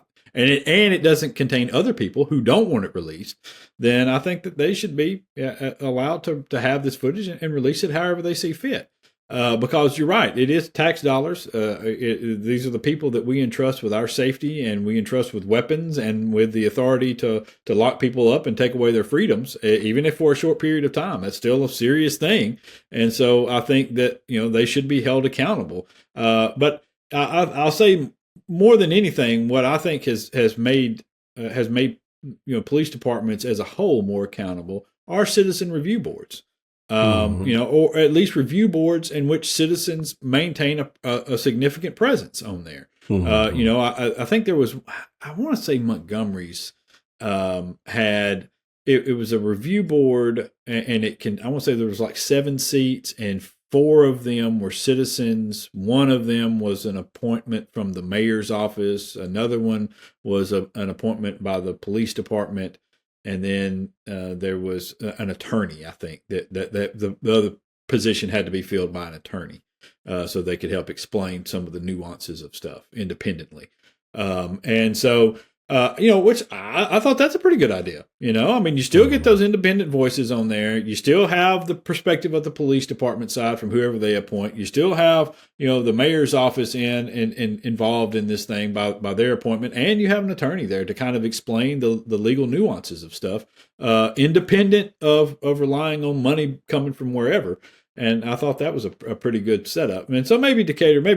it doesn't contain other people who don't want it released, then I think that they should be allowed to have this footage and release it however they see fit. Because you're right, it is tax dollars. These are the people that we entrust with our safety, and we entrust with weapons and with the authority to lock people up and take away their freedoms, even if for a short period of time. That's still a serious thing, and so I think that they should be held accountable. But I'll say more than anything, what I think has made police departments as a whole more accountable are citizen review boards. Or at least review boards in which citizens maintain a significant presence on there. I think there was, I want to say Montgomery's had, it was a review board, and I want to say there was like 7 seats, and 4 of them were citizens. One of them was an appointment from the mayor's office. Another one was an appointment by the police department. And then there was an attorney, I think, that the other position had to be filled by an attorney so they could help explain some of the nuances of stuff independently. And so, which I thought that's a pretty good idea. You still get those independent voices on there. You still have the perspective of the police department side from whoever they appoint. You still have, the mayor's office involved in this thing by their appointment. And you have an attorney there to kind of explain the legal nuances of stuff, independent of relying on money coming from wherever. And I thought that was a pretty good setup. And so maybe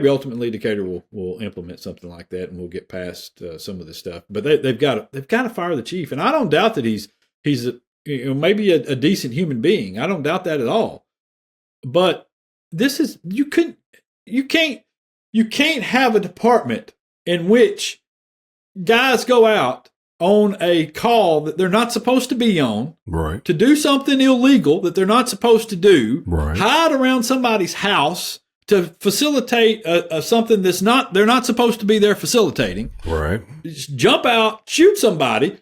ultimately Decatur will implement something like that, and we'll get past some of this stuff. But they've got to fire the chief. And I don't doubt that he's maybe a decent human being. I don't doubt that at all. But this is you can't have a department in which guys go out on a call that they're not supposed to be on, right, to do something illegal that they're not supposed to do, right, hide around somebody's house to facilitate something they're not supposed to be there facilitating, right, just jump out, shoot somebody,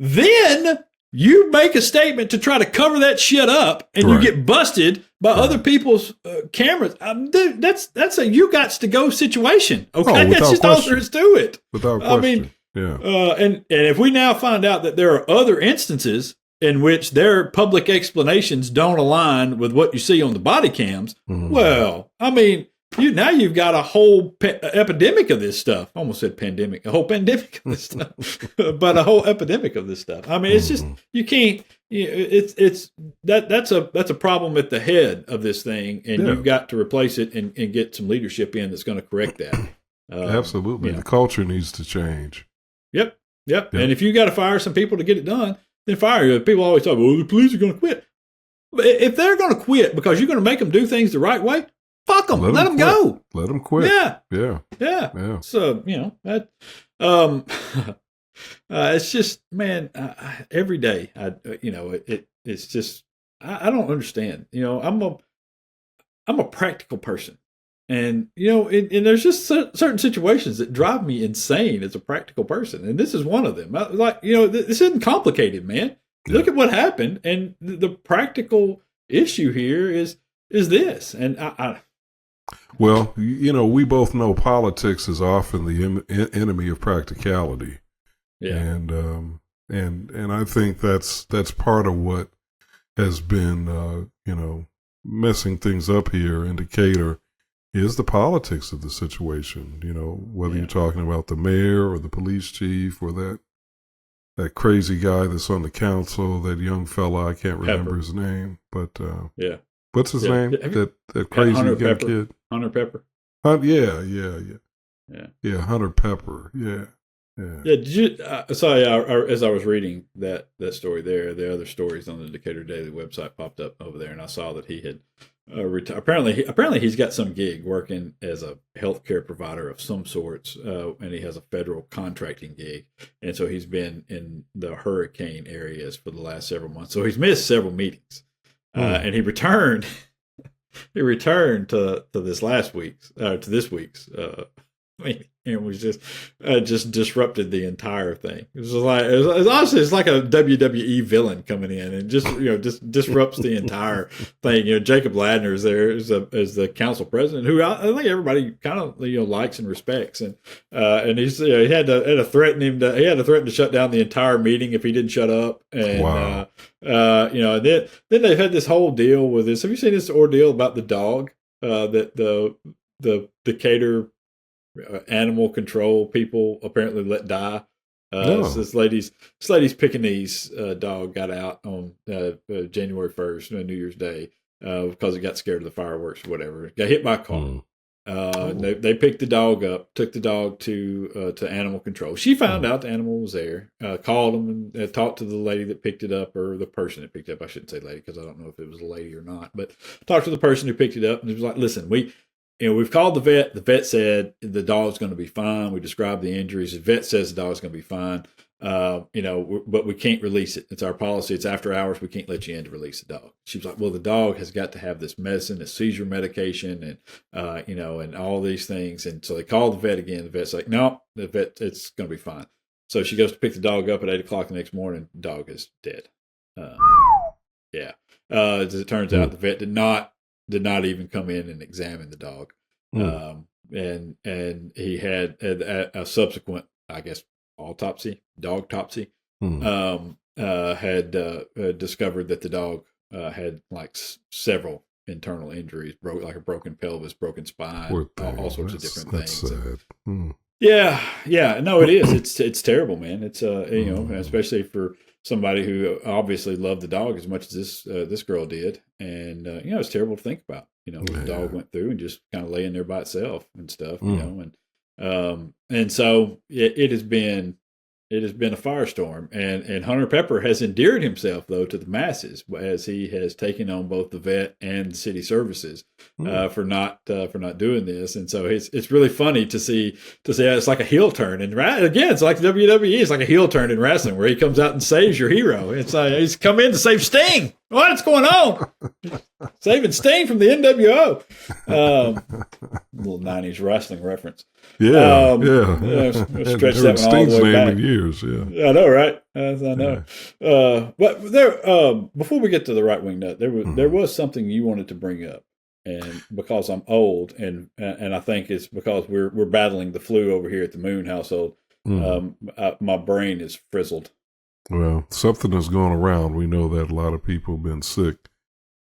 then you make a statement to try to cover that shit up, and you get busted by other people's cameras. Dude, that's a you got to go situation. Okay, that's just all there is to it. Without question. I mean, yeah. And if we now find out that there are other instances in which their public explanations don't align with what you see on the body cams, well, I mean, you've got a whole epidemic of this stuff. I almost said pandemic, a whole pandemic of this stuff, but a whole epidemic of this stuff. I mean, it's just you can't. That's a problem at the head of this thing, and you've got to replace it and get some leadership in that's going to correct that. Absolutely, the culture needs to change. Yep. And if you got to fire some people to get it done, then fire. People always talk, well, the police are going to quit. But if they're going to quit because you're going to make them do things the right way, fuck them. Let them go. Let them quit. Yeah. So, that, it's just, man, every day, it's just, I don't understand. I'm a practical person. And, and there's just certain situations that drive me insane as a practical person. And this is one of them. This isn't complicated, man. Yeah. Look at what happened. And the practical issue here is this. And well, we both know politics is often the enemy of practicality. Yeah. And I think that's part of what has been, messing things up here in Decatur. Is the politics of the situation, whether you're talking about the mayor or the police chief or that crazy guy that's on the council, that young fella, I can't remember his name, but what's his name? That crazy young kid, Hunter Pepper. Yeah, Hunter Pepper. Yeah. Did you? Sorry, as I was reading that story there, the other stories on the Decatur Daily website popped up over there, and I saw that he had. Apparently, he's got some gig working as a healthcare provider of some sorts, and he has a federal contracting gig, and so he's been in the hurricane areas for the last several months. So he's missed several meetings, and he returned. He returned to this week's meeting, and was just disrupted the entire thing. It was honestly, it's like a WWE villain coming in and just disrupts the entire thing. Jacob Ladner is there as the council president, who I think everybody kind of likes and respects, and he's he had to threaten him to shut down the entire meeting if he didn't shut up. And wow. Then they've had this whole deal with this. Have you seen this ordeal about the dog that the Decatur animal control people apparently let die? This lady's Pekingese dog got out on January 1st, New Year's Day, because it got scared of the fireworks or whatever. Got hit by a car. They picked the dog up, took the dog to animal control. She found out the animal was there, called them and talked to the lady that picked it up, or the person that picked it up. I shouldn't say lady because I don't know if it was a lady or not, but talked to the person who picked it up, and he was like, listen, we've called the vet. The vet said the dog's going to be fine. We described the injuries. The vet says the dog's going to be fine. But we can't release it. It's our policy. It's after hours. We can't let you in to release the dog. She was like, well, the dog has got to have this medicine, this seizure medication, and, and all these things. And so they called the vet again. The vet's like, no, it's going to be fine. So she goes to pick the dog up at 8:00 the next morning. The dog is dead. As it turns out, the vet did not even come in and examine the dog. And he had a subsequent, I guess, dog topsy, had discovered that the dog had like several internal injuries, like a broken pelvis, broken spine, all sorts of different things. Sad. Yeah, no, it is. It's terrible, man. It's especially for somebody who obviously loved the dog as much as this girl did, and it's terrible to think about. The dog went through and just kind of laying there by itself and stuff. And so it has been It has been a firestorm, and Hunter Pepper has endeared himself though to the masses as he has taken on both the vet and city services for not doing this, and so it's really funny to see it's like a heel turn, and again it's like WWE, it's like a heel turn in wrestling where he comes out and saves your hero. It's like he's come in to save Sting. What's going on? Saving Sting from the NWO. Little 90s wrestling reference. Yeah. Stretch that one all the way back. In years, yeah. I know, right? I know. Yeah. But there, before we get to the Rightwing Nut, there was something you wanted to bring up, and because I'm old, and I think it's because we're battling the flu over here at the Moon household, my brain is frizzled. Well, something has gone around. We know that a lot of people have been sick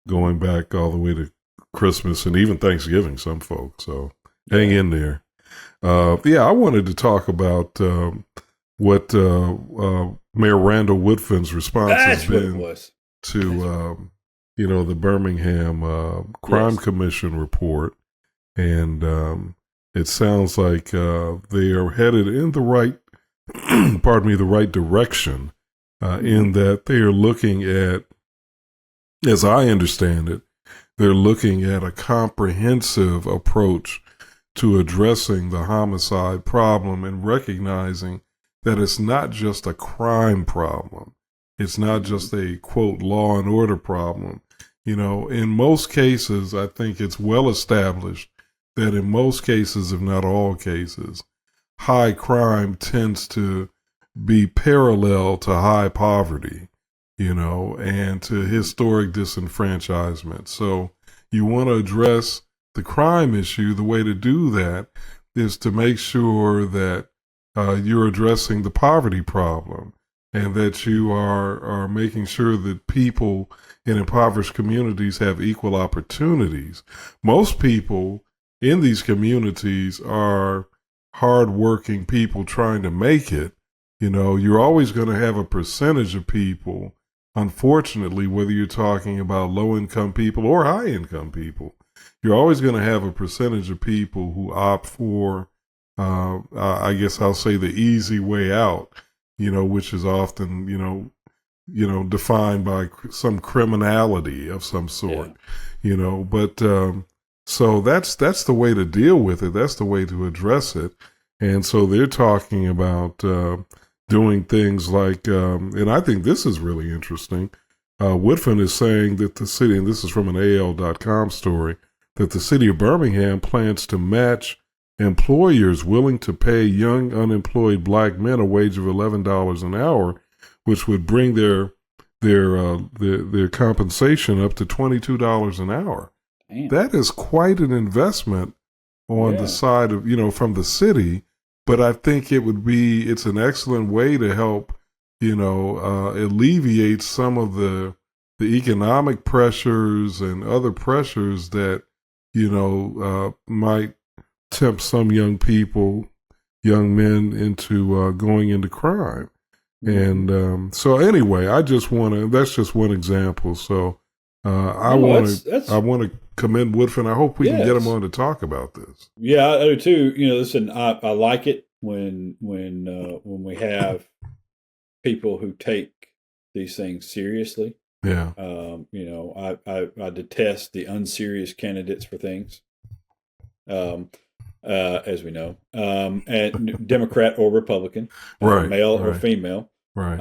going back all the way to Christmas and even Thanksgiving, some folks. So hang in there. I wanted to talk about what Mayor Randall Woodfin's response has been to, the Birmingham Crime Commission report. And it sounds like they are headed in the right, the right direction. In that they are looking at, as I understand it, they're looking at a comprehensive approach to addressing the homicide problem and recognizing that it's not just a crime problem. It's not just a, quote, law and order problem. In most cases, I think it's well established that in most cases, if not all cases, high crime tends to be parallel to high poverty, and to historic disenfranchisement. So you want to address the crime issue. The way to do that is to make sure that you're addressing the poverty problem and that you are making sure that people in impoverished communities have equal opportunities. Most people in these communities are hardworking people trying to make it. You're always going to have a percentage of people, unfortunately, whether you're talking about low-income people or high-income people, you're always going to have a percentage of people who opt for, I guess I'll say the easy way out, which is often, defined by some criminality of some sort, but so that's the way to deal with it. That's the way to address it. And so they're talking about doing things like, and I think this is really interesting. Woodfin is saying that the city, and this is from an AL.com story, that the city of Birmingham plans to match employers willing to pay young unemployed black men a wage of $11 an hour, which would bring their compensation up to $22 an hour. Damn. That is quite an investment on the side of, from the city. But I think it's an excellent way to help, alleviate some of the economic pressures and other pressures that, might tempt some young men into going into crime. And so anyway, that's just one example. So I want to commend Woodfin. I hope we can get him on to talk about this. Yeah, I do too. Listen, I like it when we have people who take these things seriously. Yeah. I detest the unserious candidates for things. As we know, and Democrat or Republican, male or female. Right.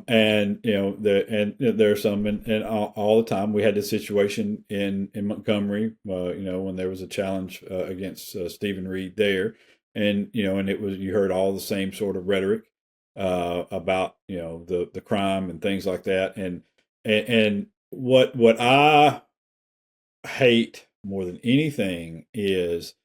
And there are some, and all the time we had this situation in Montgomery, when there was a challenge against Stephen Reed there, and it was, you heard all the same sort of rhetoric about the crime and things like that, and what I hate more than anything is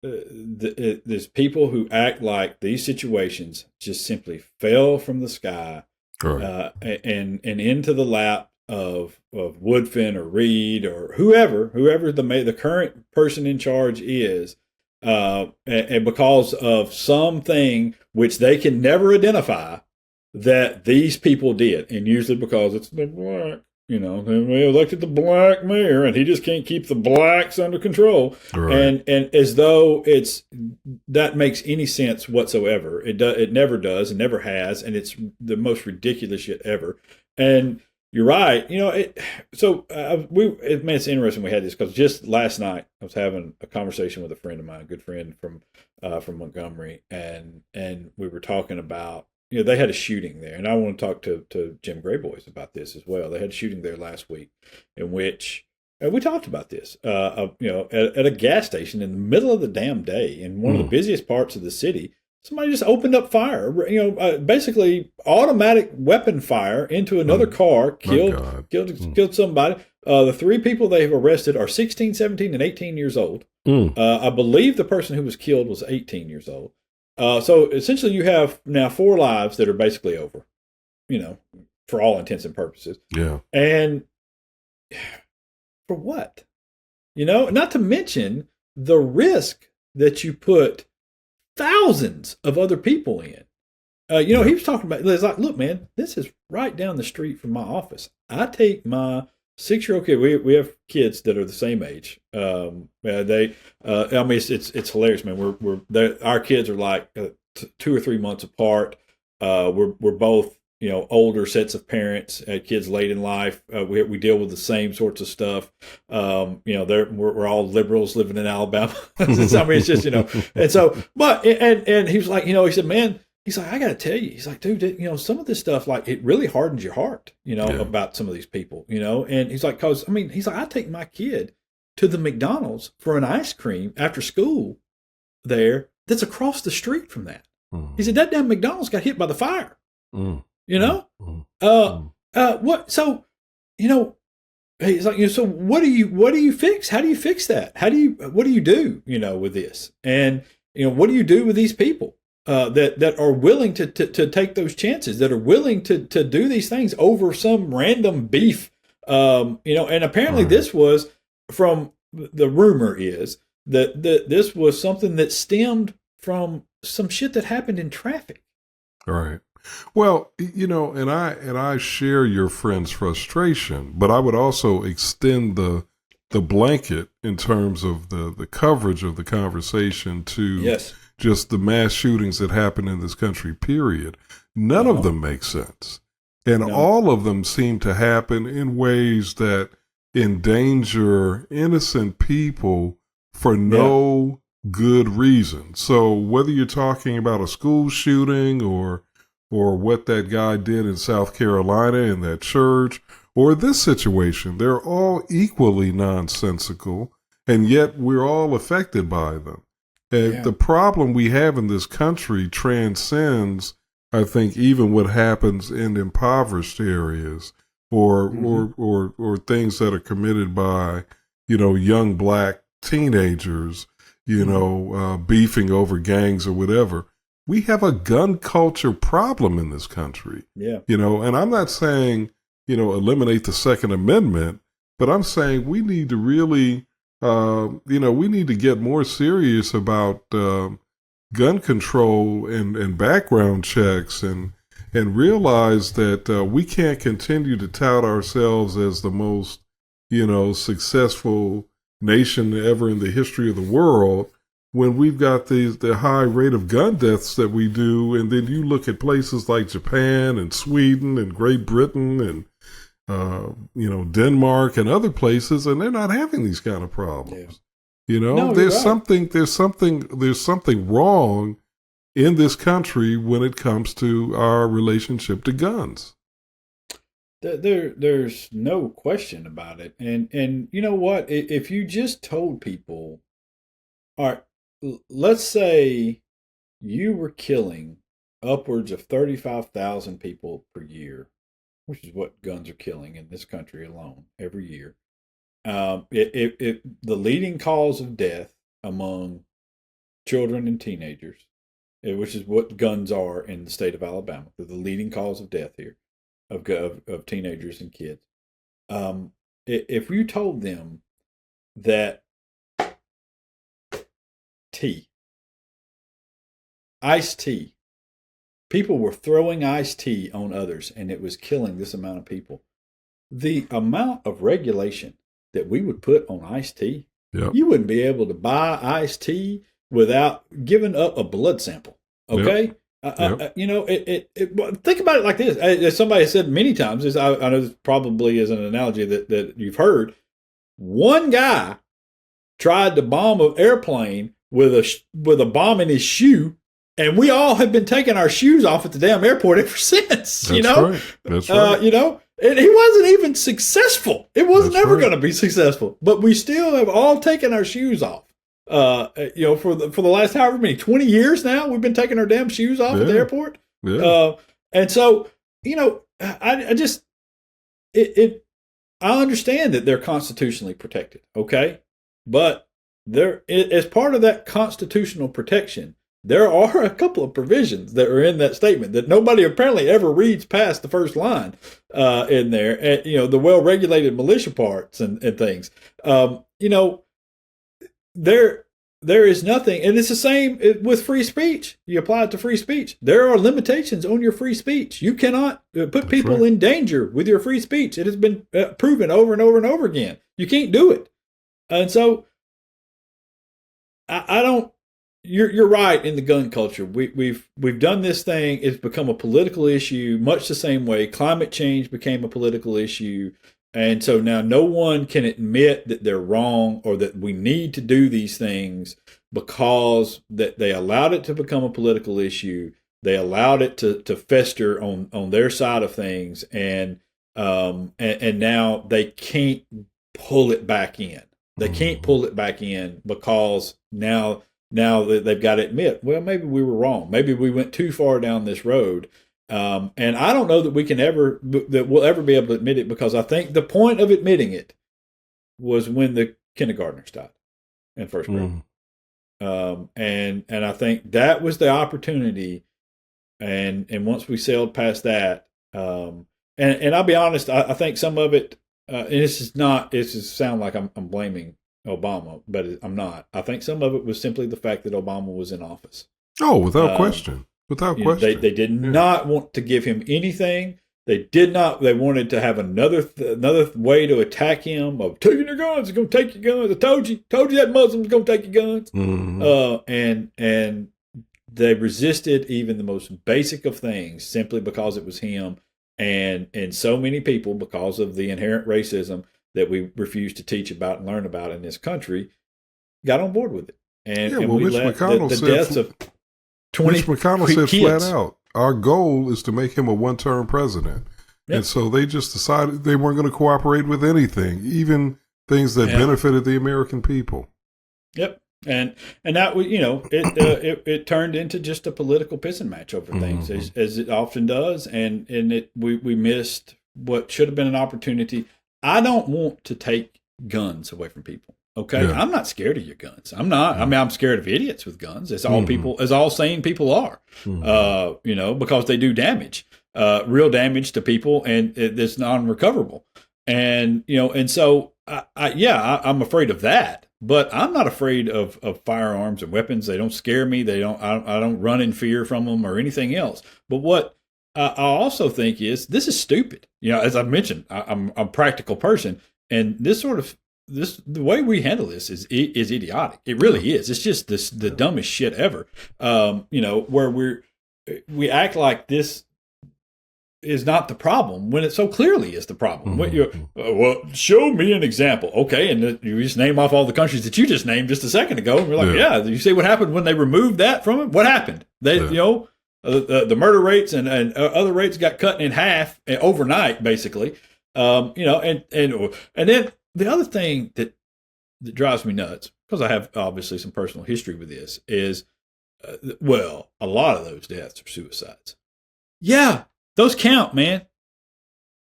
there's people who act like these situations just simply fell from the sky, and into the lap of Woodfin or Reed or whoever the current person in charge is, and because of something which they can never identify that these people did, and usually because it's the black, And we elected the black mayor, and he just can't keep the blacks under control. Right. And as though that makes any sense whatsoever. It never does, and never has, and it's the most ridiculous shit ever. And you're right. It's interesting we had this because just last night I was having a conversation with a friend of mine, a good friend from Montgomery, and we were talking about. They had a shooting there, and I want to talk to Jim Grayboys about this as well. They had a shooting there last week in which we talked about this, at a gas station in the middle of the damn day in one of the busiest parts of the city. Somebody just opened up fire, basically automatic weapon fire into another car, killed somebody. The three people they have arrested are 16, 17, and 18 years old. I believe the person who was killed was 18 years old. So essentially you have now 4 lives that are basically over, for all intents and purposes. Yeah. And for what? Not to mention the risk that you put thousands of other people in. He was talking about, it's like, look, man, this is right down the street from my office. I take my 6-year-old kid. We have kids that are the same age. It's hilarious, man. Our kids are like 2 or 3 months apart. We're both older sets of parents, kids late in life. We deal with the same sorts of stuff. We're all liberals living in Alabama. It's just and so, and he was like, he said, man. He's like, I got to tell you. He's like, dude, some of this stuff, like, it really hardens your heart, about some of these people, And he's like, he's like, I take my kid to the McDonald's for an ice cream after school there that's across the street from that. He said, that damn McDonald's got hit by the fire, what? So, he's like, so what do you fix? How do you fix that? What do you do, with this? And, what do you do with these people? That are willing to take those chances, that are willing to do these things over some random beef, and apparently this was from the rumor is that this was something that stemmed from some shit that happened in traffic. Right. Well, and I share your friend's frustration, but I would also extend the blanket in terms of the coverage of the conversation to just the mass shootings that happen in this country, period. None of them make sense. And all of them seem to happen in ways that endanger innocent people for no good reason. So whether you're talking about a school shooting or what that guy did in South Carolina in that church, or this situation, they're all equally nonsensical, and yet we're all affected by them. And the problem we have in this country transcends, I think, even what happens in impoverished areas or things that are committed by, young black teenagers, beefing over gangs or whatever. We have a gun culture problem in this country. Yeah. And I'm not saying, eliminate the Second Amendment, but I'm saying we need to really, we need to get more serious about gun control and background checks and realize that we can't continue to tout ourselves as the most, successful nation ever in the history of the world when we've got the high rate of gun deaths that we do. And then you look at places like Japan and Sweden and Great Britain and Denmark and other places, and they're not having these kind of problems. There's something wrong in this country when it comes to our relationship to guns. There's no question about it. And you know what? If you just told people, all right, let's say you were killing upwards of 35,000 people per year, which is what guns are killing in this country alone every year. The leading cause of death among children and teenagers, which is what guns are in the state of Alabama, they're the leading cause of death here of teenagers and kids. If you told them that iced tea, people were throwing iced tea on others and it was killing this amount of people, the amount of regulation that we would put on iced tea, Yep. you wouldn't be able to buy iced tea without giving up a blood sample. Okay. Yep. Think about it like this. As somebody has said many times, I know this probably is an analogy that you've heard. One guy tried to bomb an airplane with a bomb in his shoe, and we all have been taking our shoes off at the damn airport ever since. That's right. That's right. And he wasn't even successful. It wasn't That's ever right. going to be successful. But we still have all taken our shoes off. For the last however many 20 years now, we've been taking our damn shoes off at the airport. Yeah. And so, I understand that they're constitutionally protected. Okay. But as part of that constitutional protection, there are a couple of provisions that are in that statement that nobody apparently ever reads past the first line in there. And, the well-regulated militia parts and things. There is nothing, and it's the same with free speech. You apply it to free speech. There are limitations on your free speech. You cannot put people in danger with your free speech. It has been proven over and over and over again. You can't do it. And so I don't. You're right in the gun culture. We've done this thing. It's become a political issue, much the same way climate change became a political issue. And so now no one can admit that they're wrong or that we need to do these things because that they allowed it to become a political issue. They allowed it to fester on their side of things, and now they can't pull it back in. They can't pull it back in because now that they've got to admit, well, maybe we were wrong. Maybe we went too far down this road. And I don't know that we'll ever be able to admit it, because I think the point of admitting it was when the kindergartners died in first grade. And I think that was the opportunity. And once we sailed past that, and I'll be honest, I think some of it, and it just sound like I'm blaming Obama, but I'm not. I think some of it was simply the fact that Obama was in office. Oh, without question. Without question. They did not want to give him anything. They did not. They wanted to have another way to attack him of taking your guns. It's going to take your guns. I told you that Muslim's going to take your guns. And they resisted even the most basic of things simply because it was him. And so many people, because of the inherent racism that we refuse to teach about and learn about in this country, got on board with it. And we let the deaths of 20 Mitch McConnell said kids flat out, our goal is to make him a one-term president. Yep. And so they just decided they weren't going to cooperate with anything, even things that benefited the American people. Yep. And that, it turned into just a political pissing match over things, as it often does. And we missed what should have been an opportunity. I don't want to take guns away from people. Okay, yeah. I'm not scared of your guns. I'm not. I mean, I'm scared of idiots with guns. As all sane people are. Because they do damage, real damage to people, and it's non-recoverable. And so I'm afraid of that. But I'm not afraid of firearms and weapons. They don't scare me. I don't run in fear from them or anything else. But what I also think is this is stupid. As I mentioned, I'm a practical person, and the way we handle this is idiotic. It really is. It's just the dumbest shit ever. Where we act like this is not the problem when it so clearly is the problem. Well, show me an example. Okay, and you just name off all the countries that you just named just a second ago, and we're like, you see what happened when they removed that from it? What happened? The murder rates and other rates got cut in half overnight, basically. And then the other thing that drives me nuts, because I have obviously some personal history with this, is, a lot of those deaths are suicides. Yeah, those count, man.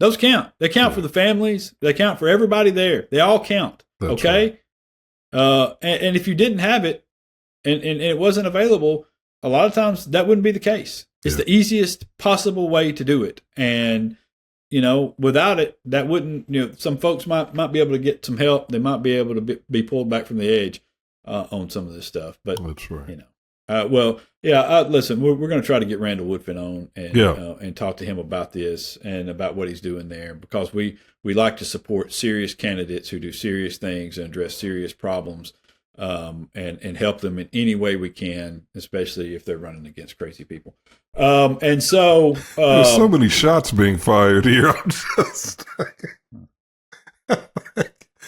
Those count. They count for the families. They count for everybody there. They all count. That's okay? Right. And if you didn't have it and it wasn't available, a lot of times that wouldn't be the case. It's the easiest possible way to do it. And without it, that wouldn't, some folks might be able to get some help. They might be able to be pulled back from the edge on some of this stuff. But, that's right. Listen, we're going to try to get Randall Woodfin on and talk to him about this and about what he's doing there, because we like to support serious candidates who do serious things and address serious problems, and help them in any way we can, especially if they're running against crazy people. There's so many shots being fired here. I'm just.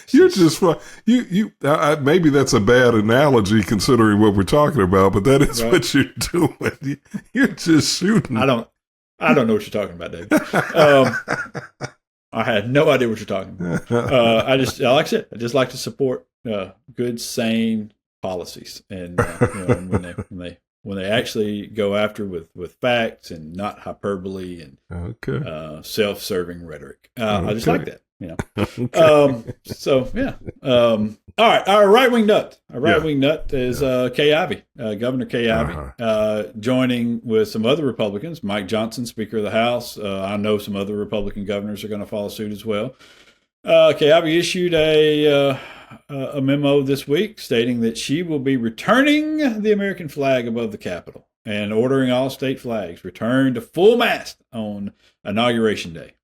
You're just you. Maybe that's a bad analogy considering what we're talking about, but that is what you're doing. You're just shooting. I don't know what you're talking about, David. I had no idea what you're talking about. Like I said, I just like to support good, sane policies, and when they actually go after with facts and not hyperbole and self-serving rhetoric. I just like that. All right. Our right-wing nut. Our right-wing nut is Kay Ivey, Governor Kay Ivey, joining with some other Republicans. Mike Johnson, Speaker of the House. I know some other Republican governors are going to follow suit as well. Kay Ivey issued a memo this week stating that she will be returning the American flag above the Capitol and ordering all state flags returned to full mast on Inauguration Day.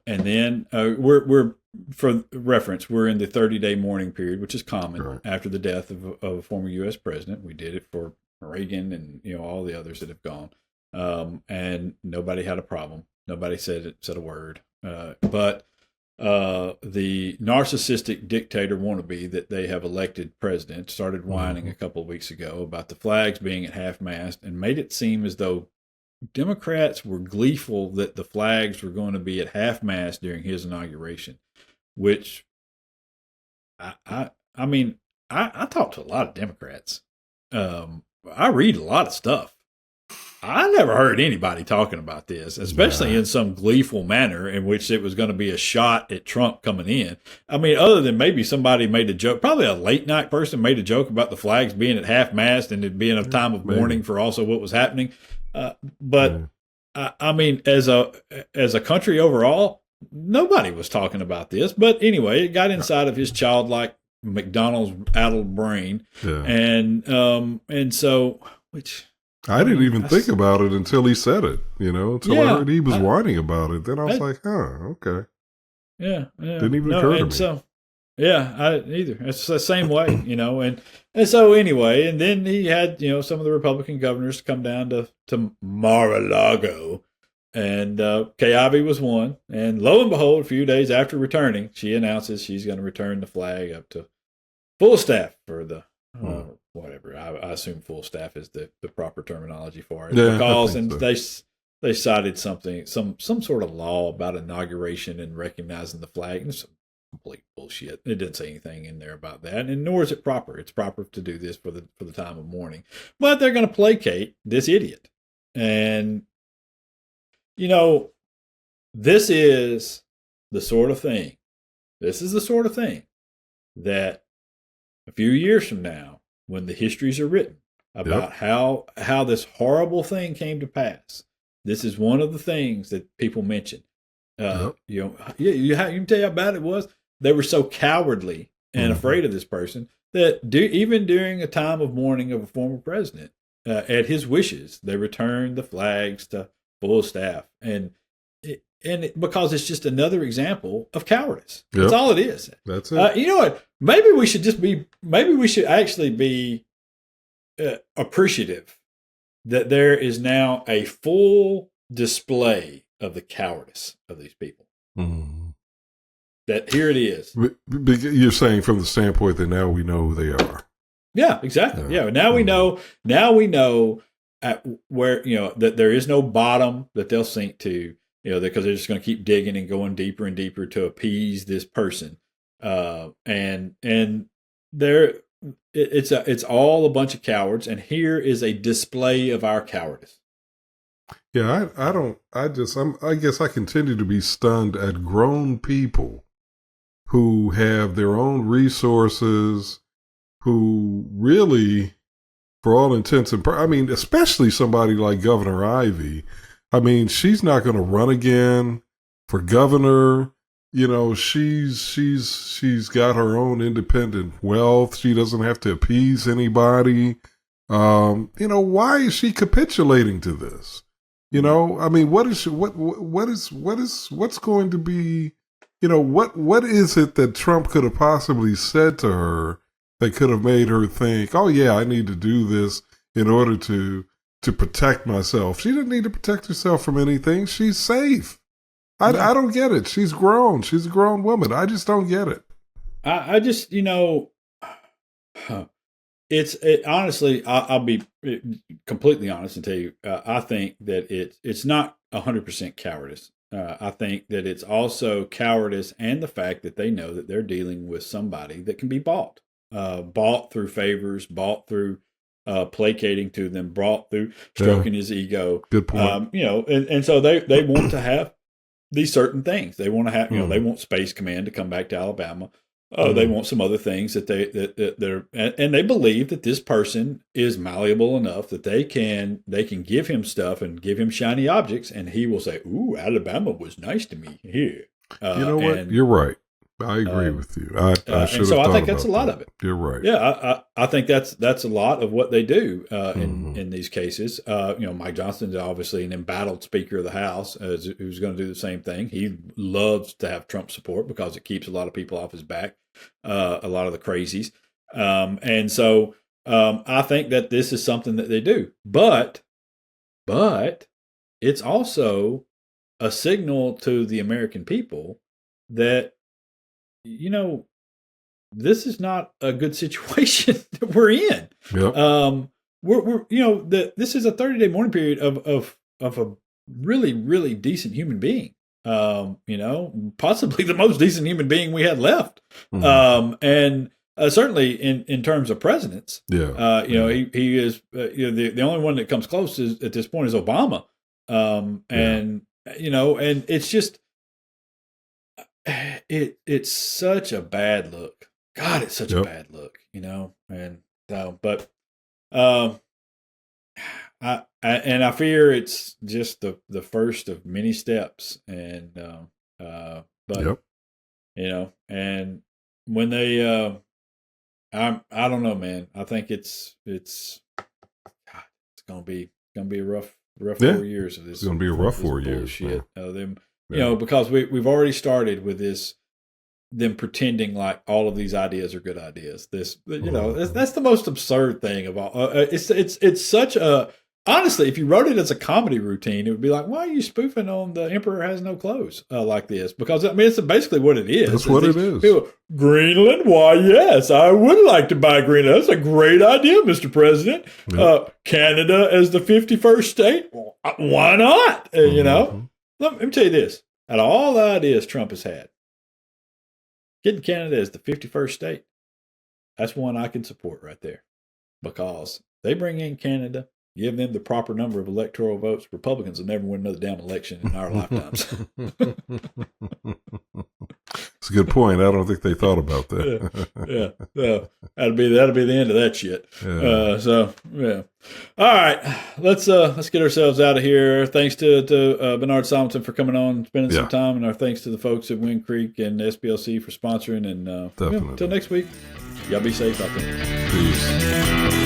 And then we're for reference, we're in the 30-day mourning period, which is common after the death of a former U.S. president. We did it for Reagan and all the others that have gone, and nobody had a problem. Nobody said a word. But the narcissistic dictator wannabe that they have elected president started whining a couple of weeks ago about the flags being at half-mast and made it seem as though Democrats were gleeful that the flags were going to be at half-mast during his inauguration, which I talk to a lot of Democrats. I read a lot of stuff. I never heard anybody talking about this, especially in some gleeful manner in which it was going to be a shot at Trump coming in. I mean, other than maybe somebody made a joke, probably a late night person made a joke about the flags being at half-mast and it being a time of mourning for also what was happening. I mean, as a country overall, nobody was talking about this. But anyway, it got inside of his childlike McDonald's addled brain, and so which I didn't even think about it until he said it. Until I heard he was whining about it. Then I was like, okay. Yeah. Didn't even occur to me. So, I didn't either. It's the same way, and so anyway, and then he had, some of the Republican governors come down to Mar-a-Lago, and Kay Ivey was one. And lo and behold, a few days after returning, she announces she's going to return the flag up to full staff for the whatever. I assume full staff is the proper terminology for it. Because they cited some sort of law about inauguration and recognizing the flag. And it's complete bullshit. It didn't say anything in there about that, and nor is it proper. It's proper to do this for the time of mourning, but they're going to placate this idiot. And this is the sort of thing. This is the sort of thing that a few years from now, when the histories are written about how this horrible thing came to pass, this is one of the things that people mention. You can tell you how bad it was. They were so cowardly and afraid of this person that even during a time of mourning of a former president, at his wishes, they returned the flags to full staff, and because it's just another example of cowardice. That's all it is. That's it. You know what? Maybe we should actually be appreciative that there is now a full display of the cowardice of these people. That here it is. You're saying from the standpoint that now we know who they are. Yeah, exactly. Yeah. Now we know. Now we know where that there is no bottom that they'll sink to. Because they're just going to keep digging and going deeper and deeper to appease this person. And there, it's all a bunch of cowards. And here is a display of our cowardice. Yeah, I guess I continue to be stunned at grown people who have their own resources, who really, for all intents and purposes, especially somebody like Governor Ivey. She's not going to run again for governor. you know, she's got her own independent wealth. She doesn't have to appease anybody. You know, why is she capitulating to this? You know, I mean, what's going to be, you know, what is it that Trump could have possibly said to her that could have made her think, oh yeah, I need to do this in order to protect myself? She didn't need to protect herself from anything. She's safe. I don't get it. She's grown. She's a grown woman. I just don't get it. I just, you know, honestly, I'll be completely honest and tell you, I think that it's not 100% cowardice. I think that it's also cowardice and the fact that they know that they're dealing with somebody that can be bought through favors, bought through placating to them, brought through stroking his ego. Good point. You know, and so they want to have these certain things. They want to have, you know, they want Space Command to come back to Alabama. They want some other things that they're, and they believe that this person is malleable enough that they can give him stuff and give him shiny objects, and he will say, "Ooh, Alabama was nice to me here." You know what? You're right. I agree with you. I should have so I think that's a lot of it. You're right. Yeah, I think that's a lot of what they do in these cases. You know, Mike Johnson is obviously an embattled Speaker of the House who's going to do the same thing. He loves to have Trump support because it keeps a lot of people off his back, a lot of the crazies. And so I think that this is something that they do. But it's also a signal to the American people that, you know, this is not a good situation that we're in. Yep. We're you know, this is a 30-day mourning period of a really, really decent human being. You know, possibly the most decent human being we had left. And certainly in terms of presidents, you know, he is, you know, the only one that comes close is at this point is Obama. And you know, and it's just, it's such a bad look. God, it's such a bad look, you know. And but I fear it's just the first of many steps. And but you know, and when they I don't know, man. I think it's gonna be a rough 4 years of this. It's gonna be a rough 4 years. Shit. You know, because we've already started with this, them pretending like all of these ideas are good ideas. This, you know, that's the most absurd thing of all. It's such a, honestly, if you wrote it as a comedy routine, it would be like, why are you spoofing on the Emperor Has No Clothes like this? Because I mean, it's basically what it is. That's what it is. People, Greenland? Why, yes, I would like to buy Greenland. That's a great idea, Mr. President. Canada as the 51st state? Why not? You know. Let me tell you this. Out of all the ideas Trump has had, getting Canada as the 51st state, that's one I can support right there. Because they bring in Canada, give them the proper number of electoral votes, Republicans will never win another damn election in our lifetimes. It's a good point. I don't think they thought about that. Yeah. That'll be the end of that shit. All right. Let's get ourselves out of here. Thanks to Benard Simelton for coming on and spending some time, and our thanks to the folks at Wind Creek and SBLC for sponsoring. And until next week, y'all be safe out there. Peace.